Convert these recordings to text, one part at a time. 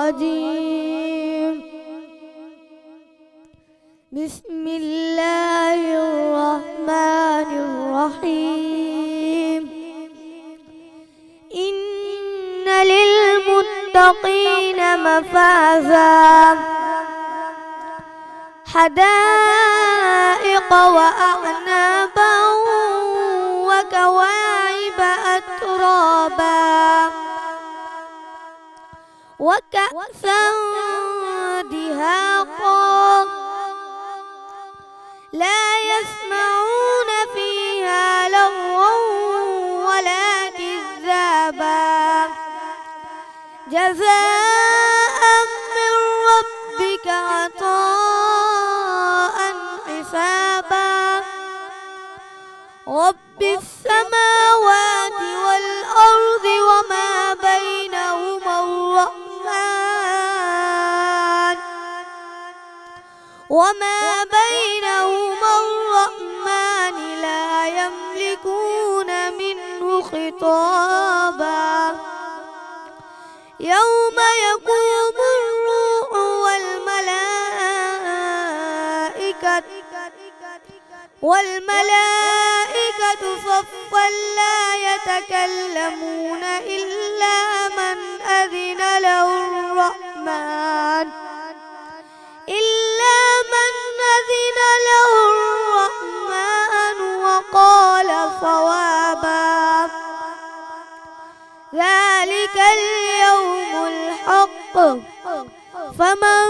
الرجيم. بسم الله الرحمن الرحيم. إن للمتقين مفازا حدائق وأعنابا وكواعب أترابا وكأسا دهاقا لا يسمعون فيها لغوا ولا كذابا جزاء من ربك عطاء حسابا. رب السماوات والأرض وما بينهما الرحمن لا يملكون منه خطابا. يوم يقوم الروح والملائكة صفا لا يتكلمون إلا من أذن له الرحمن وقال صوابا. ذلك اليوم الحق فمن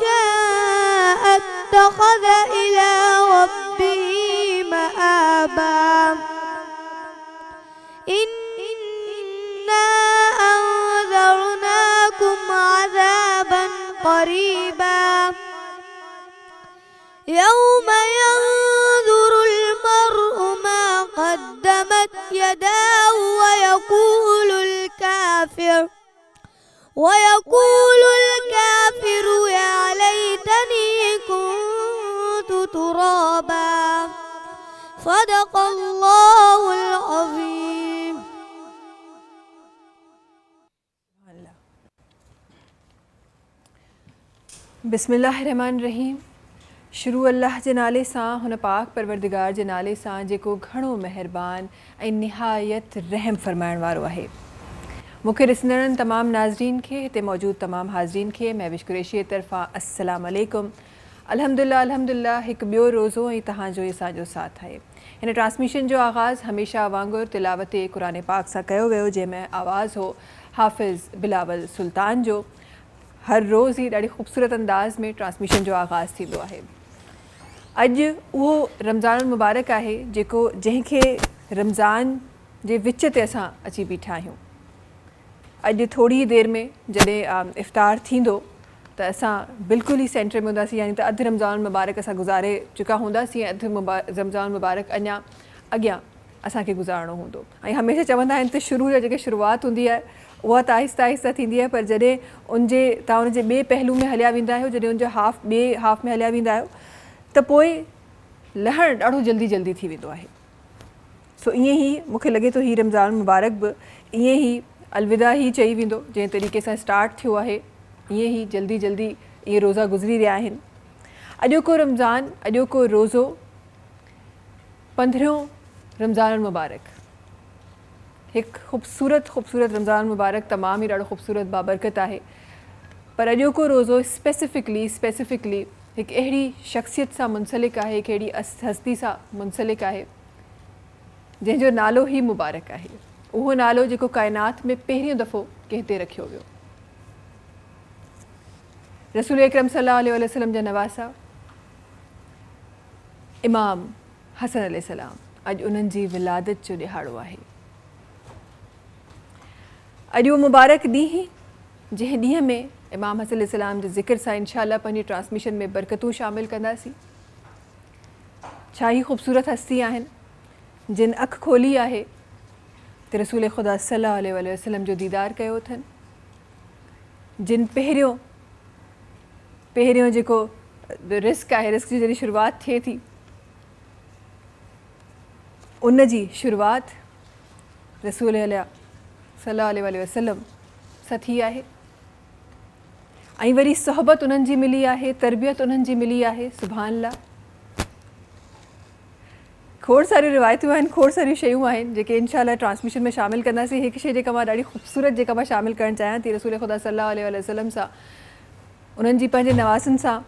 شاء اتخذ إلى ربه مآبا. إنا أنذرناكم عذابا قريبا يوم ينظر المرء ما قدمت يداه ويقول الكافر يا ليتني كنت ترابا. صدق الله العظيم. बिस्मिल्लाहिर्रहमानिर्रहीम। शुरू अल्लाह जे नाले सां, हुन पाक परवरदिगार जे नाले सां जेको घणो महिरबान ऐं निहायत रहम फरमाइण वारो आहे। मूंखे ॾिसंदड़नि तमामु नाज़रीन खे, हिते मौजूदु तमामु हाज़रीन खे महविश कुरैशी तरफ़ां अस्सलामु अलैकुम। अल्हम्दुलिल्लाह हिकु ॿियो रोज़ो ऐं तव्हांजो असांजो साथ आहे। हिन ट्रांसमिशन जो आगाज़ हमेशह वांगुरु तिलावत क़ुरान पाक सां कयो वियो, जंहिंमें आवाज़ हो हाफ़िज़ बिलावल सुल्तान जो। हर रोज़ ही ॾाढी ख़ूबसूरत अंदाज़ में ट्रांसमिशन जो आगाज़ थींदो आहे। अॼु उहो रमज़ान मुबारक आहे जंहिंखे रमज़ान जे विच ते असां अची बीठा आहियूं। अॼु थोरी देरि में जॾहिं इफ़्तार थींदो त असां बिल्कुलु ई सेंटर में हूंदासीं, यानी त अधु रमज़ान मुबारक असां गुज़ारे चुका हूंदासीं ऐं अधु रमज़ान मुबारक अञा अॻियां असांखे गुज़ारणो हूंदो। ऐं हमेशह चवंदा आहिनि त शुरू जा जेके शुरूआति हूंदी आहे उहा त आहिस्ता आहिस्ता थींदी आहे, पर जॾहिं तव्हां उनजे ॿिए पहलू में हलिया वेंदा आहियो, जॾहिं उनजे ॿिए हाफ़ में हलिया वेंदा आहियो त पोइ लहणु ॾाढो जल्दी थी वेंदो आहे। सो ईअं ई मूंखे लॻे थो हीउ रमज़ान मुबारक बि ईअं ई अलविदा ई चई वेंदो, जंहिं तरीक़े सां स्टार्ट थियो आहे ईअं ई जल्दी इहे रोज़ा गुज़री रहिया आहिनि। अॼोको रमज़ान, अॼोको रोज़ो 15 रमज़ान मुबारक, हिकु ख़ूबसूरत रमज़ान मुबारक तमामु ई ॾाढो ख़ूबसूरत बाबरकत आहे। पर अॼोको रोज़ो स्पेसिफिकली हिकु अहिड़ी शख़्सियत सां मुंसलिक आहे, हिकु अहिड़ी हस्ती सां मुंसलिक आहे जंहिंजो नालो ई मुबारक आहे। उहो नालो जेको काइनात में पहिरियों दफ़ो कंहिं ते रखियो वियो। रसूल अकरम सल्लल्लाहु अलैहि वसल्लम जा नवासा इमाम हसन अलैहिस्सलाम, अॼु उन्हनि जी विलादत जो ॾिहाड़ो आहे। अॼु उहो मुबारक ॾींहुं जंहिं ॾींहं में इमाम हसन अलैहिस्सलाम जे ज़िक्र सां इंशाअल्लाह पंहिंजी ट्रांसमिशन में बरकतूं शामिल कंदासीं। छा ई ख़ूबसूरत हस्ती आहिनि जिन अखि खोली आहे त रसूल ख़ुदा सल्लल्लाहु अलैहि वसल्लम जो दीदार कयो अथनि, जिन पहिरियों जेको रिस्क आहे, रिस्क जी जॾहिं शुरूआति थिए थी उन जी शुरूआति रसूल सल्लल्लाहु अलैहि वसल्लम सां थी आहे। ऐं वरी सोहबत उन्हनि जी मिली आहे, तरबियत उन्हनि जी मिली आहे। सुभान अल्लाह। खोड़ सारियूं रिवायतूं आहिनि, खोड़ सारियूं शयूं आहिनि जेके इंशाअल्लाह ट्रांसमिशन में शामिल कंदासीं। हिकु शइ जेका मां ॾाढी ख़ूबसूरत जेका मां शामिल करणु चाहियां थी, रसूल ख़ुदा सल्लल्लाहु अलैहि वसल्लम सां उन्हनि जी पंहिंजे नवासनि सां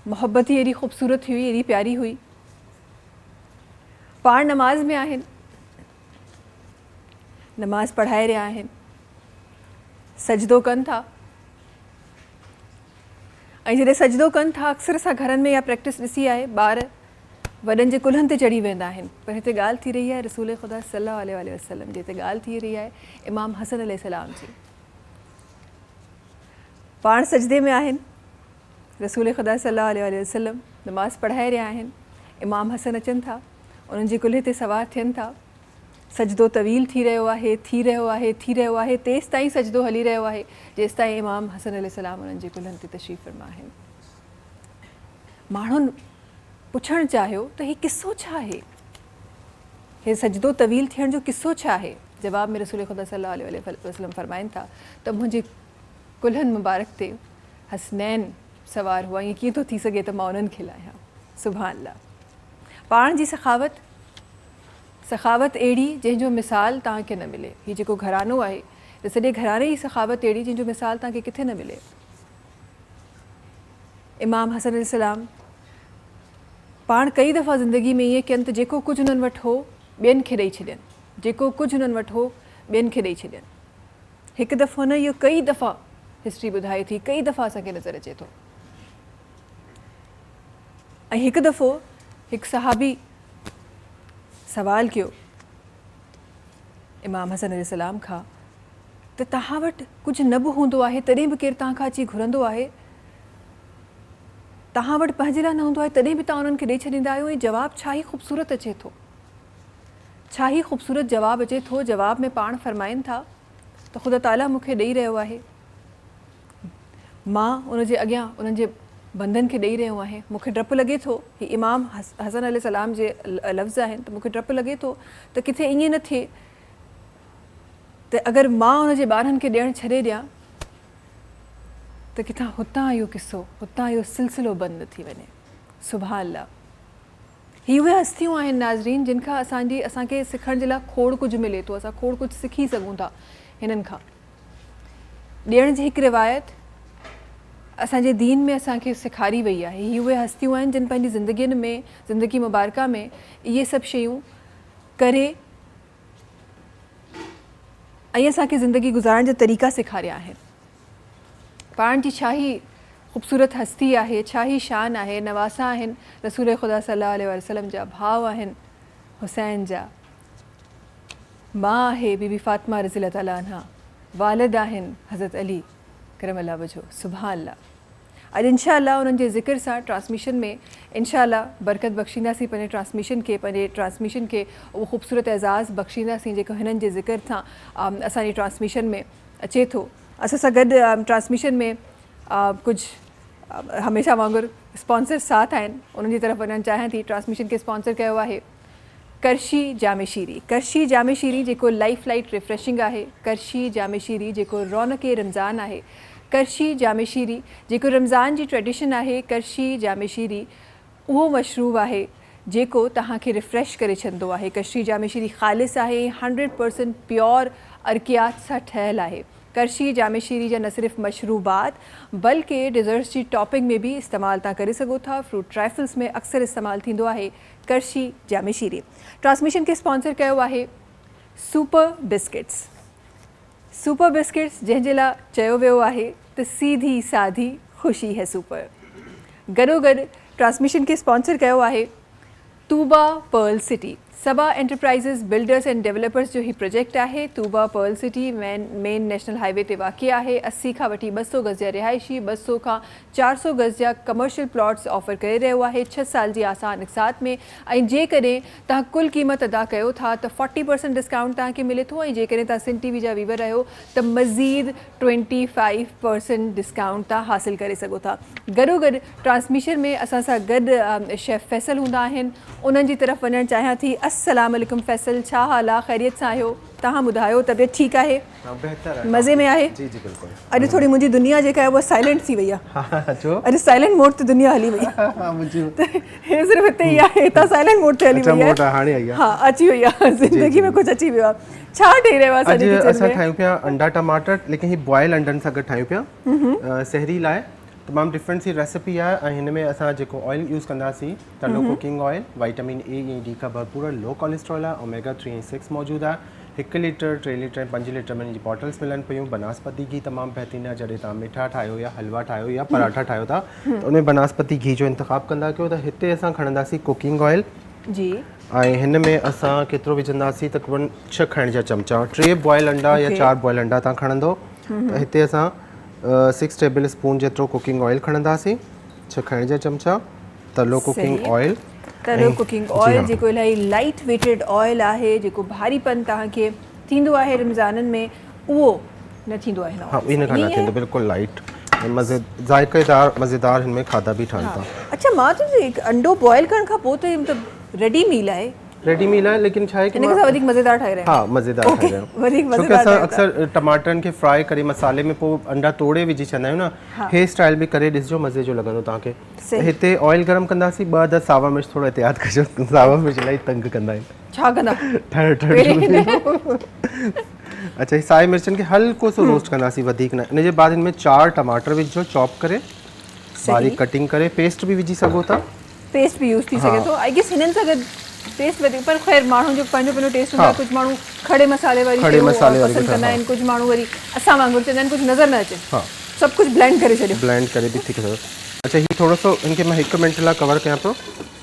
मोहब्बत ई एॾी ख़ूबसूरत हुई, एॾी प्यारी हुई। पाण नमाज़ में आहिनि, नमाज़ पढ़ाए रहिया आहिनि, सजदो कनि था। ऐं जॾहिं सजदो कनि था, अक्सर असां घरनि में इहा प्रैक्टिस ॾिसी आहे, ॿार वॾनि जे कुल्हनि ते चढ़ी वेंदा आहिनि। पर हिते ॻाल्हि थी रही आहे रसूल ख़ुदा सल्लल्लाहु अलैहि वसल्लम जी, हिते ॻाल्हि थी रही आहे इमाम हसन अलैहिस्सलाम जी। पाण सजदे में आहिनि, रसूल ख़ुदा सल्लल्लाहु अलैहि वसल्लम नमाज़ पढ़ाए रहिया आहिनि, इमाम हसन अचनि था, उन्हनि जे कुल्हे ते सवार थियनि था। सजदो तवील थी रहियो आहे, थी रहियो आहे, थी रहियो आहे, तेसि ताईं सजदो हली रहियो आहे जेसि ताईं इमाम हसन अलैहिस्सलाम उन्हनि जे कुल्हनि ते तशरीफ़ फरमा आहिनि। माण्हुनि पुछणु चाहियो त हीउ किसो छा आहे, हीउ सजदो तवील थियण जो किसो छा आहे? जवाब में रसूल ख़ुदा सल्लल्लाहु अलैहि वसल्लम फरमाइनि था त मुंहिंजे कुल्हनि मुबारक ते हसनैन सवार हुआ, ईअं कीअं थो थी सघे त मां उन्हनि खे लाहियां। सुभान अल्लाह। पाण जी सखावत अहिड़ी जंहिंजो मिसाल तव्हांखे न मिले। हीउ जेको घरानो आहे त सॼे घराने जी सखावत अहिड़ी जंहिंजो मिसाल तव्हांखे किथे न मिले। इमाम हसन अलैहिस्सलाम पाण कई दफ़ा ज़िंदगी में ईअं कयनि त जेको कुझु उन्हनि वटि हो ॿियनि खे ॾेई छॾनि, जेको कुझु उन्हनि वटि हो ॿियनि खे ॾेई छॾनि। हिकु दफ़ो न, इहो कई दफ़ा हिस्ट्री ॿुधाए थी, कई दफ़ा असांखे नज़र अचे थो। ऐं हिकु दफ़ो हिकु सहाबी सवाल कयो इमाम हसन अलैहिस्सलाम खां त तव्हां वटि कुझु न बि हूंदो आहे तॾहिं बि केरु तव्हां खां अची घुरंदो आहे, तव्हां वटि पंहिंजे लाइ न हूंदो आहे तॾहिं बि तव्हां उन्हनि खे ॾेई छॾींदा आहियो। ऐं जवाबु छा ई ख़ूबसूरत अचे थो, छा ई ख़ूबसूरत जवाबु अचे थो। जवाब में पाण फरमाइनि था त ख़ुदा ताला मूंखे ॾेई रहियो आहे, मां उनजे अॻियां उन्हनि जे बंदनि खे ॾेई रहियो आहियां। मूंखे डपु लॻे थो, ही इमाम हसन अलैहिस्सलाम जे लफ़्ज़ आहिनि, त मूंखे डपु लॻे थो त किथे ईअं न थिए त अगरि मां उनजे ॿारनि खे ॾियणु छॾे ॾियां त किथां हुतां इहो किसो, हुतां इहो सिलसिलो बंदि थी वञे। सुभान अल्लाह। ही उहे हस्तियूं आहिनि नाज़रीन जिन खां असांखे सिखण जे लाइ खोड़ कुझु मिले थो, असां खोड़ कुझु सिखी सघूं था हिननि खां। ॾियण जी हिकु रिवायत असांजे दीन में असांखे सेखारी वई आहे। ही उहे हस्तियूं आहिनि जिन पंहिंजी ज़िंदगी मुबारका में इहे सभु शयूं करे ऐं असांखे ज़िंदगी गुज़ारण जा तरीक़ा सेखारिया आहिनि। पाण जी छा ई ख़ूबसूरत हस्ती आहे, छा ई शान आहे। नवासा आहिनि रसूल ख़ुदा सल्लल्लाहु अलैहि वसल्लम जा, भाउ आहिनि हुसैन जा, मां आहे बीबी फ़ातिमा रज़ियल्लाहु ताला अन्हा, वालिद आहिनि हज़रत अली करमल्लाह वजहो। सुभान अल्लाह। अॼु इंशाअल्लाह उन्हनि जे ज़िक्र सां ट्रांसमिशन में इंशाअल्लाह बरकत बख़्शींदासीं, पंहिंजे ट्रांसमिशन खे उहो ख़ूबसूरत एज़ाज़ बख़्शींदासीं जेको हिननि जे ज़िक्र सां असांजी ट्रांसमिशन में अचे थो। असां सां गॾु ट्रांसमिशन में कुझु हमेशह वांगुरु स्पॉन्सर साथ आहिनि, उन्हनि जी तरफ़ वञणु चाहियां थी। ट्रांसमिशन खे स्पॉन्सर कयो आहे करशी जामे शीरी जेको लाइफ लाइट रिफ्रेशिंग आहे, करशी जामे शीरी जेको रौनक रमज़ान आहे, करशी जामे शीरी जेको रमज़ान जी ट्रेडिशन आहे, करशी जामे शीरी उहो मशरूब आहे जेको तव्हांखे रिफ्रेश करे छॾंदो आहे। करशी जामे शीरी ख़ालिस आहे, 100% प्योर अर्कियात सां ठहियलु आहे। करशी जामे शीरी जा न सिर्फ़ु मशरूबात बल्कि डिज़र्ट्स जी टॉपिंग में भी इस्तेमालु तव्हां करे सघो था। फ्रूट ट्राइफल्स में अक्सर इस्तेमालु थींदो आहे करशी जामे शीरी। ट्रांसमिशन खे स्पॉन्सर कयो आहे सुपर बिस्किट्स जंहिंजे लाइ चयो वियो आहे त सीधी साधी ख़ुशी है सुपर। गॾोगॾु ट्रांसमिशन खे स्पॉन्सर कयो आहे Tooba pearl city. Saba enterprises builders and developers जो ही प्रोजेक्ट आहे। Tooba pearl city main national highway ते वाक़ई आहे। 80 खां वठी 200 गज़ जा रिहाइशी, 200 खां 400 गज़ जा कमर्शियल प्लॉट्स ऑफर करे रहियो आहे 6 साल जी आसान इक़सात में। ऐं जेकॾहिं तव्हां कुल क़ीमत अदा कयो था त 40% डिस्काउंट तव्हांखे मिले थो। ऐं जेकॾहिं तव्हां सिन टीवी जा वीवर आहियो त मज़ीद 25% डिस्काउंट तव्हां हासिलु करे सघो था। गॾोगॾु ट्रांसमिशन में असां सां गॾु शेफ़ फैसल हूंदा आहिनि, उन्हनि जी तरफ़ वञणु चाहियां थी। अस्सलाम वालेकुम फैसल, छा हाल आहे? ख़ैरियत सां आहियो? तव्हां ॿुधायो तबियत ठीकु आहे? हाँ बेहतर है। मज़े में आहे? जी जी बिल्कुल। अॼु थोरी मुंहिंजी दुनिया जेका आहे उहा साइलेंट थी वई आहे। हाँ जो अॼु साइलेंट मोड ते दुनिया हली वई आहे। हाँ मुझे त हे सिर्फ़ु हिते ई आहे, हितां साइलेंट मोड ते हली अच्छा वई आहे। मोड हाणे आई आहे। हा अची वई आहे, ज़िंदगी में कुझु अची वियो आहे। छा ठही रहियो आहे असांजे अॼु किचन असां में? ठाहियूं पिया अंडा टमाटर, लेकिन ही बॉयल अंडनि सां गॾु ठाहियूं पिया सहरी लाइ। तमामु डिफरेंट सी रेसिपी आहे ऐं हिन में असां जेको ऑयल यूज़ कंदासीं तलो कुकिंग ऑयल, विटामिन ए ऐं डी का भरपूर लो कोलेस्ट्रॉल आहे, ओमेगा 3 ऐं 6 मौजूदु आहे। 1 लीटर 3 लीटर ऐं 5 लीटर में जी बॉटल्स मिलनि पियूं। बनास्पति घी तमामु बहितरीनु आहे। जॾहिं तव्हां मिठा ठाहियो या हलवा ठाहियो या पराठा ठाहियो था त उनमें बनास्पति घी जो इंतिख़ाबु कंदा कयो। त हिते असां खणंदासीं कुकिंग ऑयल जी ऐं हिन में असां केतिरो विझंदासीं तक़रीबन 6 खाइण जा चमचा। 3 बॉयल अंडा या 4 बॉयल अंडा तव्हां खणंदो त हिते असां 6 टेबल स्पून जेतिरो कुकिंग ऑयल खणंदासीं, 6 खाइण जा चमचा तलो कुकिंग ऑयल। तलो कुकिंग ऑयल जेको इलाही लाइट वेटेड ऑयल आहे, जेको भारीपन तव्हांखे थींदो आहे रमज़ाननि में उहो न थींदो आहे। हाँ इन खां न थींदो, बिल्कुलु लाइट मज़े ज़ाइक़ेदार मज़ेदार हिन में खाधा बि ठहनि था। अच्छा मां त हिकु अंडो बॉयल करण खां पोइ त मतिलबु रेडी मील आहे, रेडी मील आहे, लेकिन छा आहे कि इन खां वधीक मज़ेदार ठाहे रहिया हाँ मज़ेदार ठाहे रहिया आहियूं। वधीक छोकी मज़ेदार असां अक्सर टमाटरनि खे फ्राई करे मसाले में पोइ अंडा तोड़े विझी छॾंदा आहियूं न, हे स्टाइल बि करे ॾिसजो, मज़े जो लॻंदो तव्हांखे। हिते ऑयल गरम कंदासीं, 2 अदद सावा मिर्च, थोरो एहतियात कजो, सावा मिर्च इलाही तंग कंदा आहिनि। छा कंदा? अच्छा ही साई मिर्चनि खे हल्को सो रोस्ट कंदासीं, वधीक न। इन जे बाद हिन में 4 टमाटर विझो चॉप करे, बारीक कटिंग करे। पेस्ट बि विझी सघो था, पेस्ट भी यूज़ थी सके तो आई गेस हिननि सां गॾु टेस्ट वधीक, पर ख़ैर माण्हू जो पंहिंजो टेस्ट हूंदो आहे। कुझु माण्हू खड़े मसाले वारी पसंदि कंदा आहिनि, कुझु माण्हू वरी असां वांगुरु चवंदा आहिनि कुझु नज़र न अचे। हाँ सभु कुझु ब्लेंड करे छॾियो, ब्लेंड करे बि थी सघो। अच्छा ही थोरो सो इनके मैं 1 मिनट लाइ कवर कयां पियो,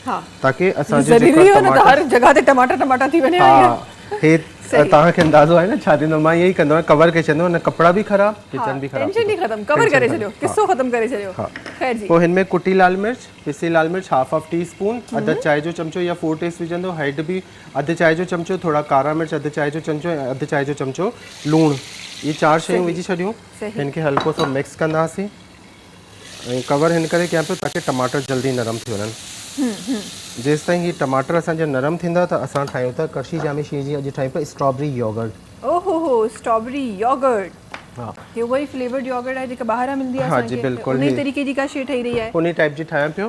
हाँ ताकि असांजो ज़रूरी हो न त हर जगह ते टमाटा थी वञे। हाँ हे तव्हांखे अंदाज़ो आहे न छा थींदो, मां ईअं ई कंदो आहियां, कवर करे छॾंदो, न कपिड़ा बि ख़राब, किचन बि ख़राब, टेंशन ई ख़त्म, कवर करे छॾियो, किस्सो ख़त्म करे छॾियो। ख़ैर जी पोइ हिन में कुटी लाल मिर्च, पिसी लाल मिर्च हाफ टी स्पून, अधु चांहि जो चमचो या 4 टेस्ट विझंदो, हैड बि अधु चांहि जो चमचो, थोरा कारा मिर्च अधु चांहि जो चमचो ऐं अधु चांहि जो चमचो लूणु, ये 4 शयूं विझी छॾियूं। हिन खे हल्को सो मिक्स कंदासीं ऐं कवर हिन करे कयां पियो ताकि टमाटर जल्दी नरम थी वञनि। जेसि ताईं ही टमाटर असांजा नरम थींदा त असां ठाहियूं था कड़शी जामी शी जी। अॼु ठाहियूं पिया स्ट्रॉबेरी योगर्ट। ओहो हो स्ट्रॉबेरी योगर्ट, हाँ ये वही फ्लेवर्ड योगर्ट है जेका ॿाहिरां मिलंदी आहे। हाँ जी बिल्कुलु, उन तरीक़े जी का शइ ठही रही आहे, उन टाइप जी ठाहियां पियो।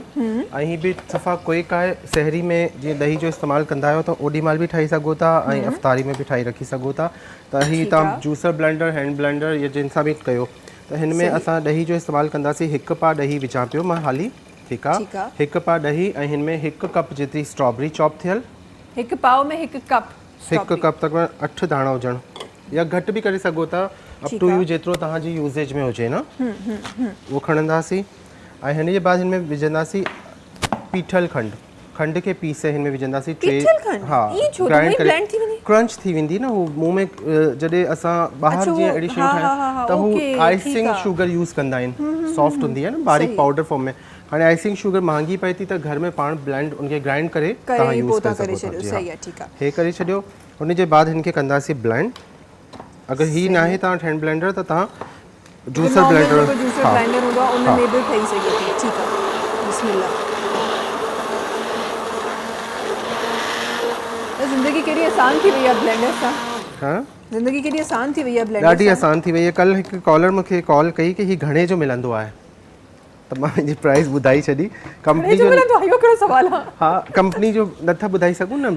ऐं ही बि सफ़ा कोई काए सहरी में जीअं ॾही जो इस्तेमालु कंदा आहियो त ओॾी महिल बि ठाही सघो था ऐं अफ़्तारी में बि ठाही रखी सघो था। त ही तव्हां जूसर ब्लेंडर, हैंड ब्लेंडर या जिन सां बि कयो। त हिन में असां ॾही जो इस्तेमालु कंदासीं। 1 पा ॾही विझां पियो मां हाली, ठीकु आहे। 1 पा ॾही ऐं हिन में 1 कप जेतिरी स्ट्रॉबेरी चॉप थियल, 1 पाव में 1 कप, 1 कप तक 8 दाणा हुजनि या घटि बि करे सघो था, अप टू यू जेतिरो तव्हांजी यूज़ेज में हुजे न, उहो खणंदासीं। ऐं हिन जे बाद हिन में विझंदासीं पीठल खंडु, खंड के पीसे हिन में विझंदासीं। हाँ ग्राइंड करे क्रंच थी वेंदी न, हू मुंहुं में जॾहिं असां ॿाहिरि जीअं अहिड़ी शयूं ठाहियूं त हू आइसिंग शुगर यूज़ कंदा आहिनि, सॉफ्ट हूंदी आहे न, बारीक पाउडर फॉर्म में। हाणे आइसिंग शुगर महांगी पए थी त घर में पाण ब्लेंड उनखे ग्राइंड करे तव्हां यूज़ करे सघो था। हे करे छॾियो। उन जे बाद हिन खे कंदासीं ब्लेंड। अगरि ही न आहे तव्हां हैंड ब्लेंडर त तव्हां जूसर ब्लेंडर हूंदो आहे, उन में बि ठही सघे थी। ठीकु आहे, बिस्मिल्लाह। ज़िंदगी केॾी आसान थी वई आहे ब्लेंडर सां। हाँ ज़िंदगी केॾी आसान थी वई आहे ब्लेंडर, ॾाढी आसान थी वई आहे। कल्ह हिकु कॉलर मूंखे कॉल कई कि ही घणे जो मिलंदो आहे, त मां हिनजी प्राइस ॿुधाई छॾी। कंपनी जो कहिड़ो सवाल आहे? हा कंपनी जो नथा ॿुधाई सघूं न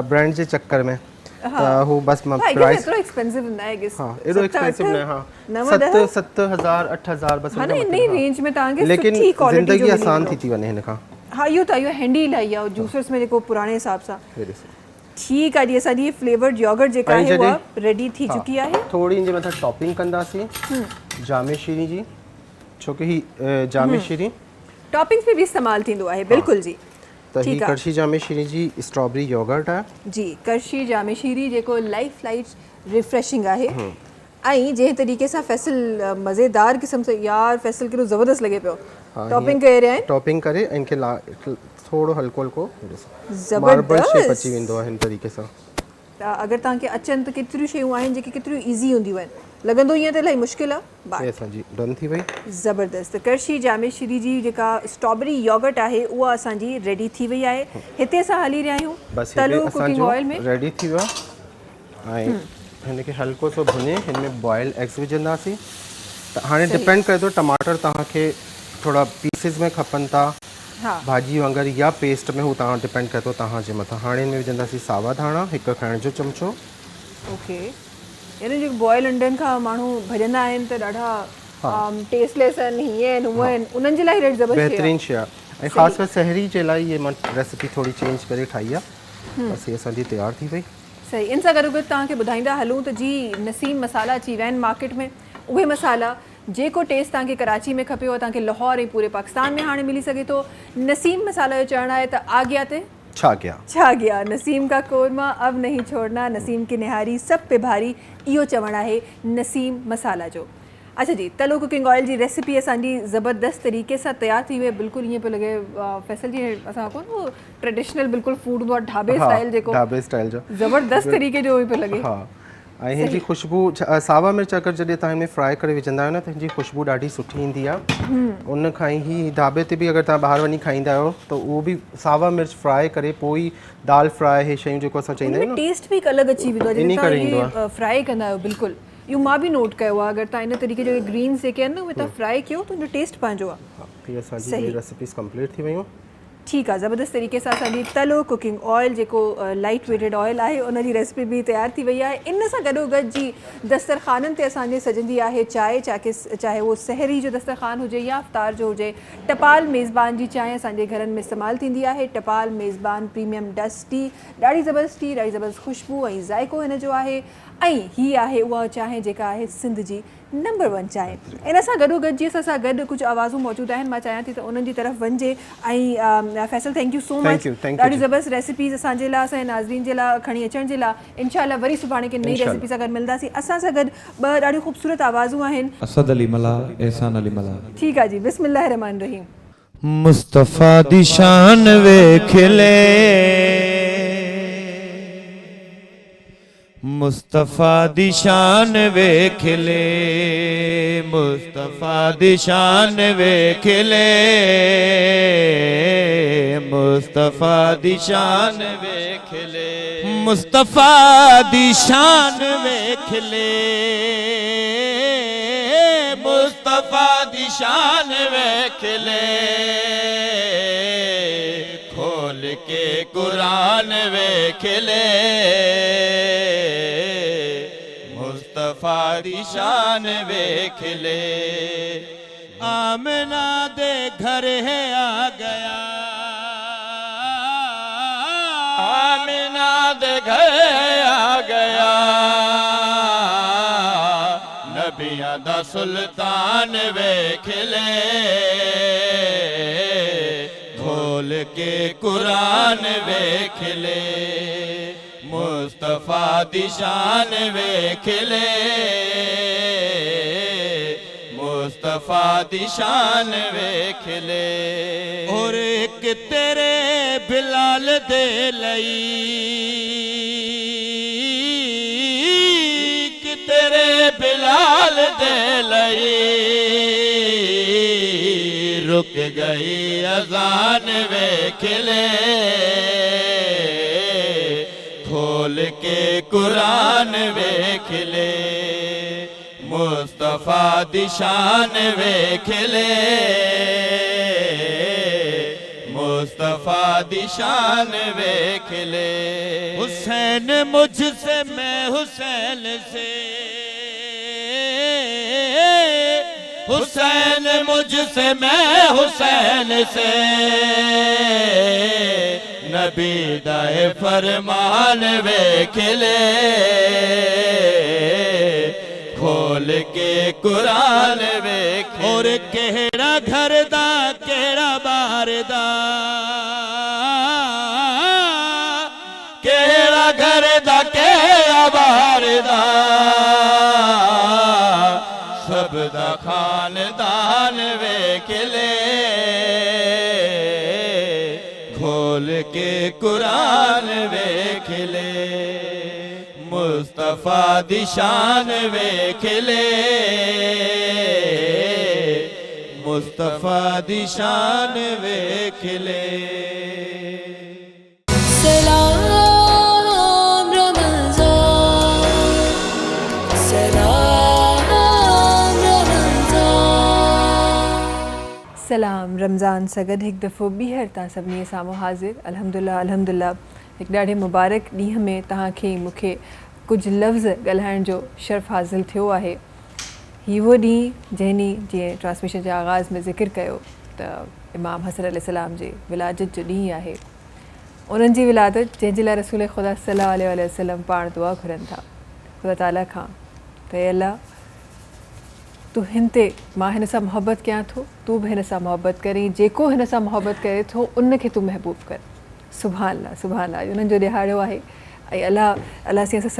ब्रांड जे चक्कर में, त हू बसि मां प्राइस एतिरो एक्सपेंसिव न आहे। हाँ एॾो एक्सपेंसिव न, हाँ 7,000 8,000 बसि इन ई रेंज में तव्हांखे लेकिन ज़िंदगी आसान थी वञे हिन खां। हाँ इहो त इहो हैंडी इलाही आहे जूसर्स में जेको पुराणे हिसाब सां। ठीकु आहे जी, असांजी फ्लेवर्ड योगर्ट जेका आहे उहा रेडी थी चुकी आहे। थोड़ी इन जे मथां टॉपिंग कंदासीं जामे शीरी जी, छोकी ही जामे शीरी टॉपिंग्स में भी इस्तेमाल थींदो आहे। बिल्कुलु जी, त ही करशी जामे शीरी जी स्ट्रॉबेरी योगर्ट आहे जी। करशी जामे शीरी जेको लाइफ लाइट रिफ्रेशिंग आहे ऐं जंहिं तरीक़े सां फैसल मज़ेदार क़िस्म सां, यार फैसल केॾो ज़बरदस्त लॻे पियो। टॉपिंग करे रहिया आहिनि, टॉपिंग करे इनखे थोरो हल्को हल्को मार्बल शेप अची वेंदो आहे हिन तरीक़े सां। त अगरि तव्हांखे अचनि त केतिरियूं शयूं आहिनि जेके केतिरियूं ईज़ी हूंदियूं आहिनि, लॻंदो ईअं त इलाही मुश्किल आहे। असांजी डन थी वई, ज़बरदस्त। करशी जामे शीरी जी जेका स्ट्रॉबेरी योगर्ट आहे उहा असांजी रेडी थी वई आहे। हिते असां हली रहिया आहियूं तलो कुकिंग ऑयल में, रेडी थी वियो ऐं हिन खे हल्को सो भुने हिन में बॉयल एग्स विझंदासीं। त हाणे डिपेंड करे थो टमाटर तव्हांखे थोड़ा पीसिस में खपनि था हा भाॼी वांगुरु या पेस्ट में, हू तव्हां डिपेंड करे थो तव्हांजे मथां। हाणे हिन में विझंदासीं सावा धाणा, हिकु खाइण जो चमचो। ओके, यानी जो बॉयल अंडनि खां माण्हू भॼंदा आहिनि त ॾाढा टेस्टलेस आहिनि, हीअं आहिनि हूअं आहिनि, उन्हनि जे लाइ ज़बरदस्त बहितरीनु शइ आहे। ऐं ख़ासि करे सहरी जे लाइ ये मां रेसिपी थोड़ी चेंज करे ठाही आहे। बस ये असांजी तैयार थी वई। सही। इन सां गॾो गॾु तव्हांखे ॿुधाईंदा हलूं त जी नसीम मसाला अची विया आहिनि मार्केट में। उहे मसाला जेको टेस्ट तव्हांखे कराची में खपे उहो तव्हांखे लाहौर ऐं पूरे पाकिस्तान में हाणे मिली सघे थो। नसीम मसाला जो चवणु आहे त आॻियां ते छा गया, नसीम का कोरमा अब नहीं छोड़ना, नसीम की निहारी सब पे भारी, इहो चवणु आहे नसीम मसाला जो। अच्छा जी, तलो कुकिंग ऑयल जी रेसिपी असांजी ज़बरदस्त तरीक़े सां तयारु थी वई। बिल्कुलु ईअं पियो लॻे फैसल जी असां कोन उहो ट्रेडिशनल बिल्कुलु फूड हुआ ढाबे स्टाइल जेको ढाबे स्टाइल जो ज़बरदस्त तरीक़े जो पियो लॻे। हा, ऐं हिन जी ख़ुशबू सावा मिर्च अगरि जॾहिं तव्हां हिन में फ्राई करे विझंदा आहियो न त हिन जी ख़ुशबू ॾाढी सुठी ईंदी आहे। उन खां ई ढाबे ते बि अगरि तव्हां ॿाहिरि वञी खाईंदा आहियो त उहो बि सावा मिर्च फ्राई करे पोइ ई दाल फ्राई हे शयूं जेको असां चईंदा आहियूं न, टेस्ट बि हिकु अलॻि अची वेंदो आहे इन करे ईंदो जॾहिं फ्राई कंदा आहियो। बिल्कुलु इहो मां बि नोट कयो आहे, अगरि तव्हां इन तरीक़े जो ग्रीन्स जेके आहिनि न उहे तव्हां फ्राई कयो त उनजो टेस्ट पंहिंजो आहे। हीअ असांजी रेसिपीज़ कंप्लीट थी वियूं। ठीकु आहे, ज़बरदस्त तरीक़े सां असांजी तलो कुकिंग ऑयल जेको लाइट वेटेड ऑयल आहे उनजी रेसिपी बि तयारु थी वई आहे। इन सां गॾोगॾु जी दस्तरखाननि ते असांजे सजंदी आहे चांहि, चाहे उहो सहरी जो दस्तरखान हुजे या अफ्तार जो हुजे। टपाल मेज़बान जी चांहि असांजे घरनि में इस्तेमालु थींदी आहे। टपाल मेज़बान प्रीमियम डस्ट टी, ॾाढी ज़बरदस्त टी, ॾाढी ज़बरदस्त ख़ुशबू ऐं ज़ाइको हिन जो आहे। ऐं हीअ आहे उहा चांहि जेका आहे सिंध जी नंबर 1 चांहि। इन सां गॾोगॾु जी असां सां गॾु कुझु आवाज़ूं मौजूदु आहिनि, मां चाहियां थी त उन्हनि जी तरफ़ वञिजे। ऐं Faisal thank you so much, ॾाढी ज़बरदस्त रेसिपीज़ असांजे लाइ, असांजे नाज़रीन जे लाइ खणी अचण जे लाइ। इंशाअल्लाह वरी सुभाणे के नई रेसिपी सां गॾु मिलंदासीं। असां सां गॾु ॿ ॾाढियूं ख़ूबसूरत आवाज़ूं आहिनि, असद अली मला, एहसान अली मला। ठीकु आहे जी, बिस्मिल्लाह रहमान रहीम। मुस्तफ़ा दी शान वेखले, मुस्तफ़ा दी शान वेखले, मुस्तफ़ा दी शान वेखले, मुस्तफ़ा दी शान वेखले, मुस्तफ़ा दी शान वेखले, मुस्तफ़ा दी शान वेखले, खोल के कुरान वेखले, मुस्तफ़ा दी शान वेखले। आमना दे घर है आ गया, आमना दे घर है आ गया, नबियां दा सुल्तान वेखले, खोल के कुरान वेखले, मुस्तफ़ा दी शान वेखले, मुस्तफ़ा दी शान वेखले। और एक तेरे बिलाल दे लई, कि तेरे बिलाल दे लई, रुक गई अज़ान वेखले, खोल के कुरान वेखले, मुस्तफ़ा दी शान वेखले, मुस्तफ़ा दी शान वेखले। हुसैन मुझसे मैं हुसैन से, हुसैन मुझसे मैं हुसैन से, नबी दाए फरमान वेखले, खोल के कुरान वेख। और केड़ा घर दा केड़ा बार दा, केड़ा घर दा केड़ा बार दा, सब दा खानदान वेखले, खोल के कुरान वेखले, मुस्तफ़ा दी शान वेखले, मुस्तफ़ा दी शान वेखले। सलाम रमज़ान, सलाम रमज़ान सां गॾु हिकु दफ़ो ॿीहर तव्हां सभिनी साम्हूं हाज़िर अल्हम्दुलिल्लाह अल्हम्दुलिल्लाह हिकु ॾाढे मुबारक ॾींहं में तव्हांखे मूंखे कुझु लफ़्ज़ ॻाल्हाइण जो शर्फ़ हासिलु थियो आहे। हीउ उहो ॾींहुं जंहिं ॾींहुं जीअं ट्रांसमिशन जे आगाज़ में ज़िक्र कयो त इमाम हसन अलैहिस्सलाम जे विलादत जो ॾींहुं आहे। उन्हनि जी विलादत जंहिंजे लाइ रसूल ख़ुदा सल्लल्लाहु अलैहि वसल्लम पाण दुआ घुरनि था ख़ुदा ताला खां त अल्लाह तूं हिन ते मां हिन सां मुहबत कयां थो, तूं बि हिन सां मुहबत करी, जेको हिन सां मुहबत करे थो उनखे तूं महबूब कर। सुभान अल्लाह सुभान अल्लाह उन्हनि जो ॾिहाड़ो आहे ऐं अलाह से असां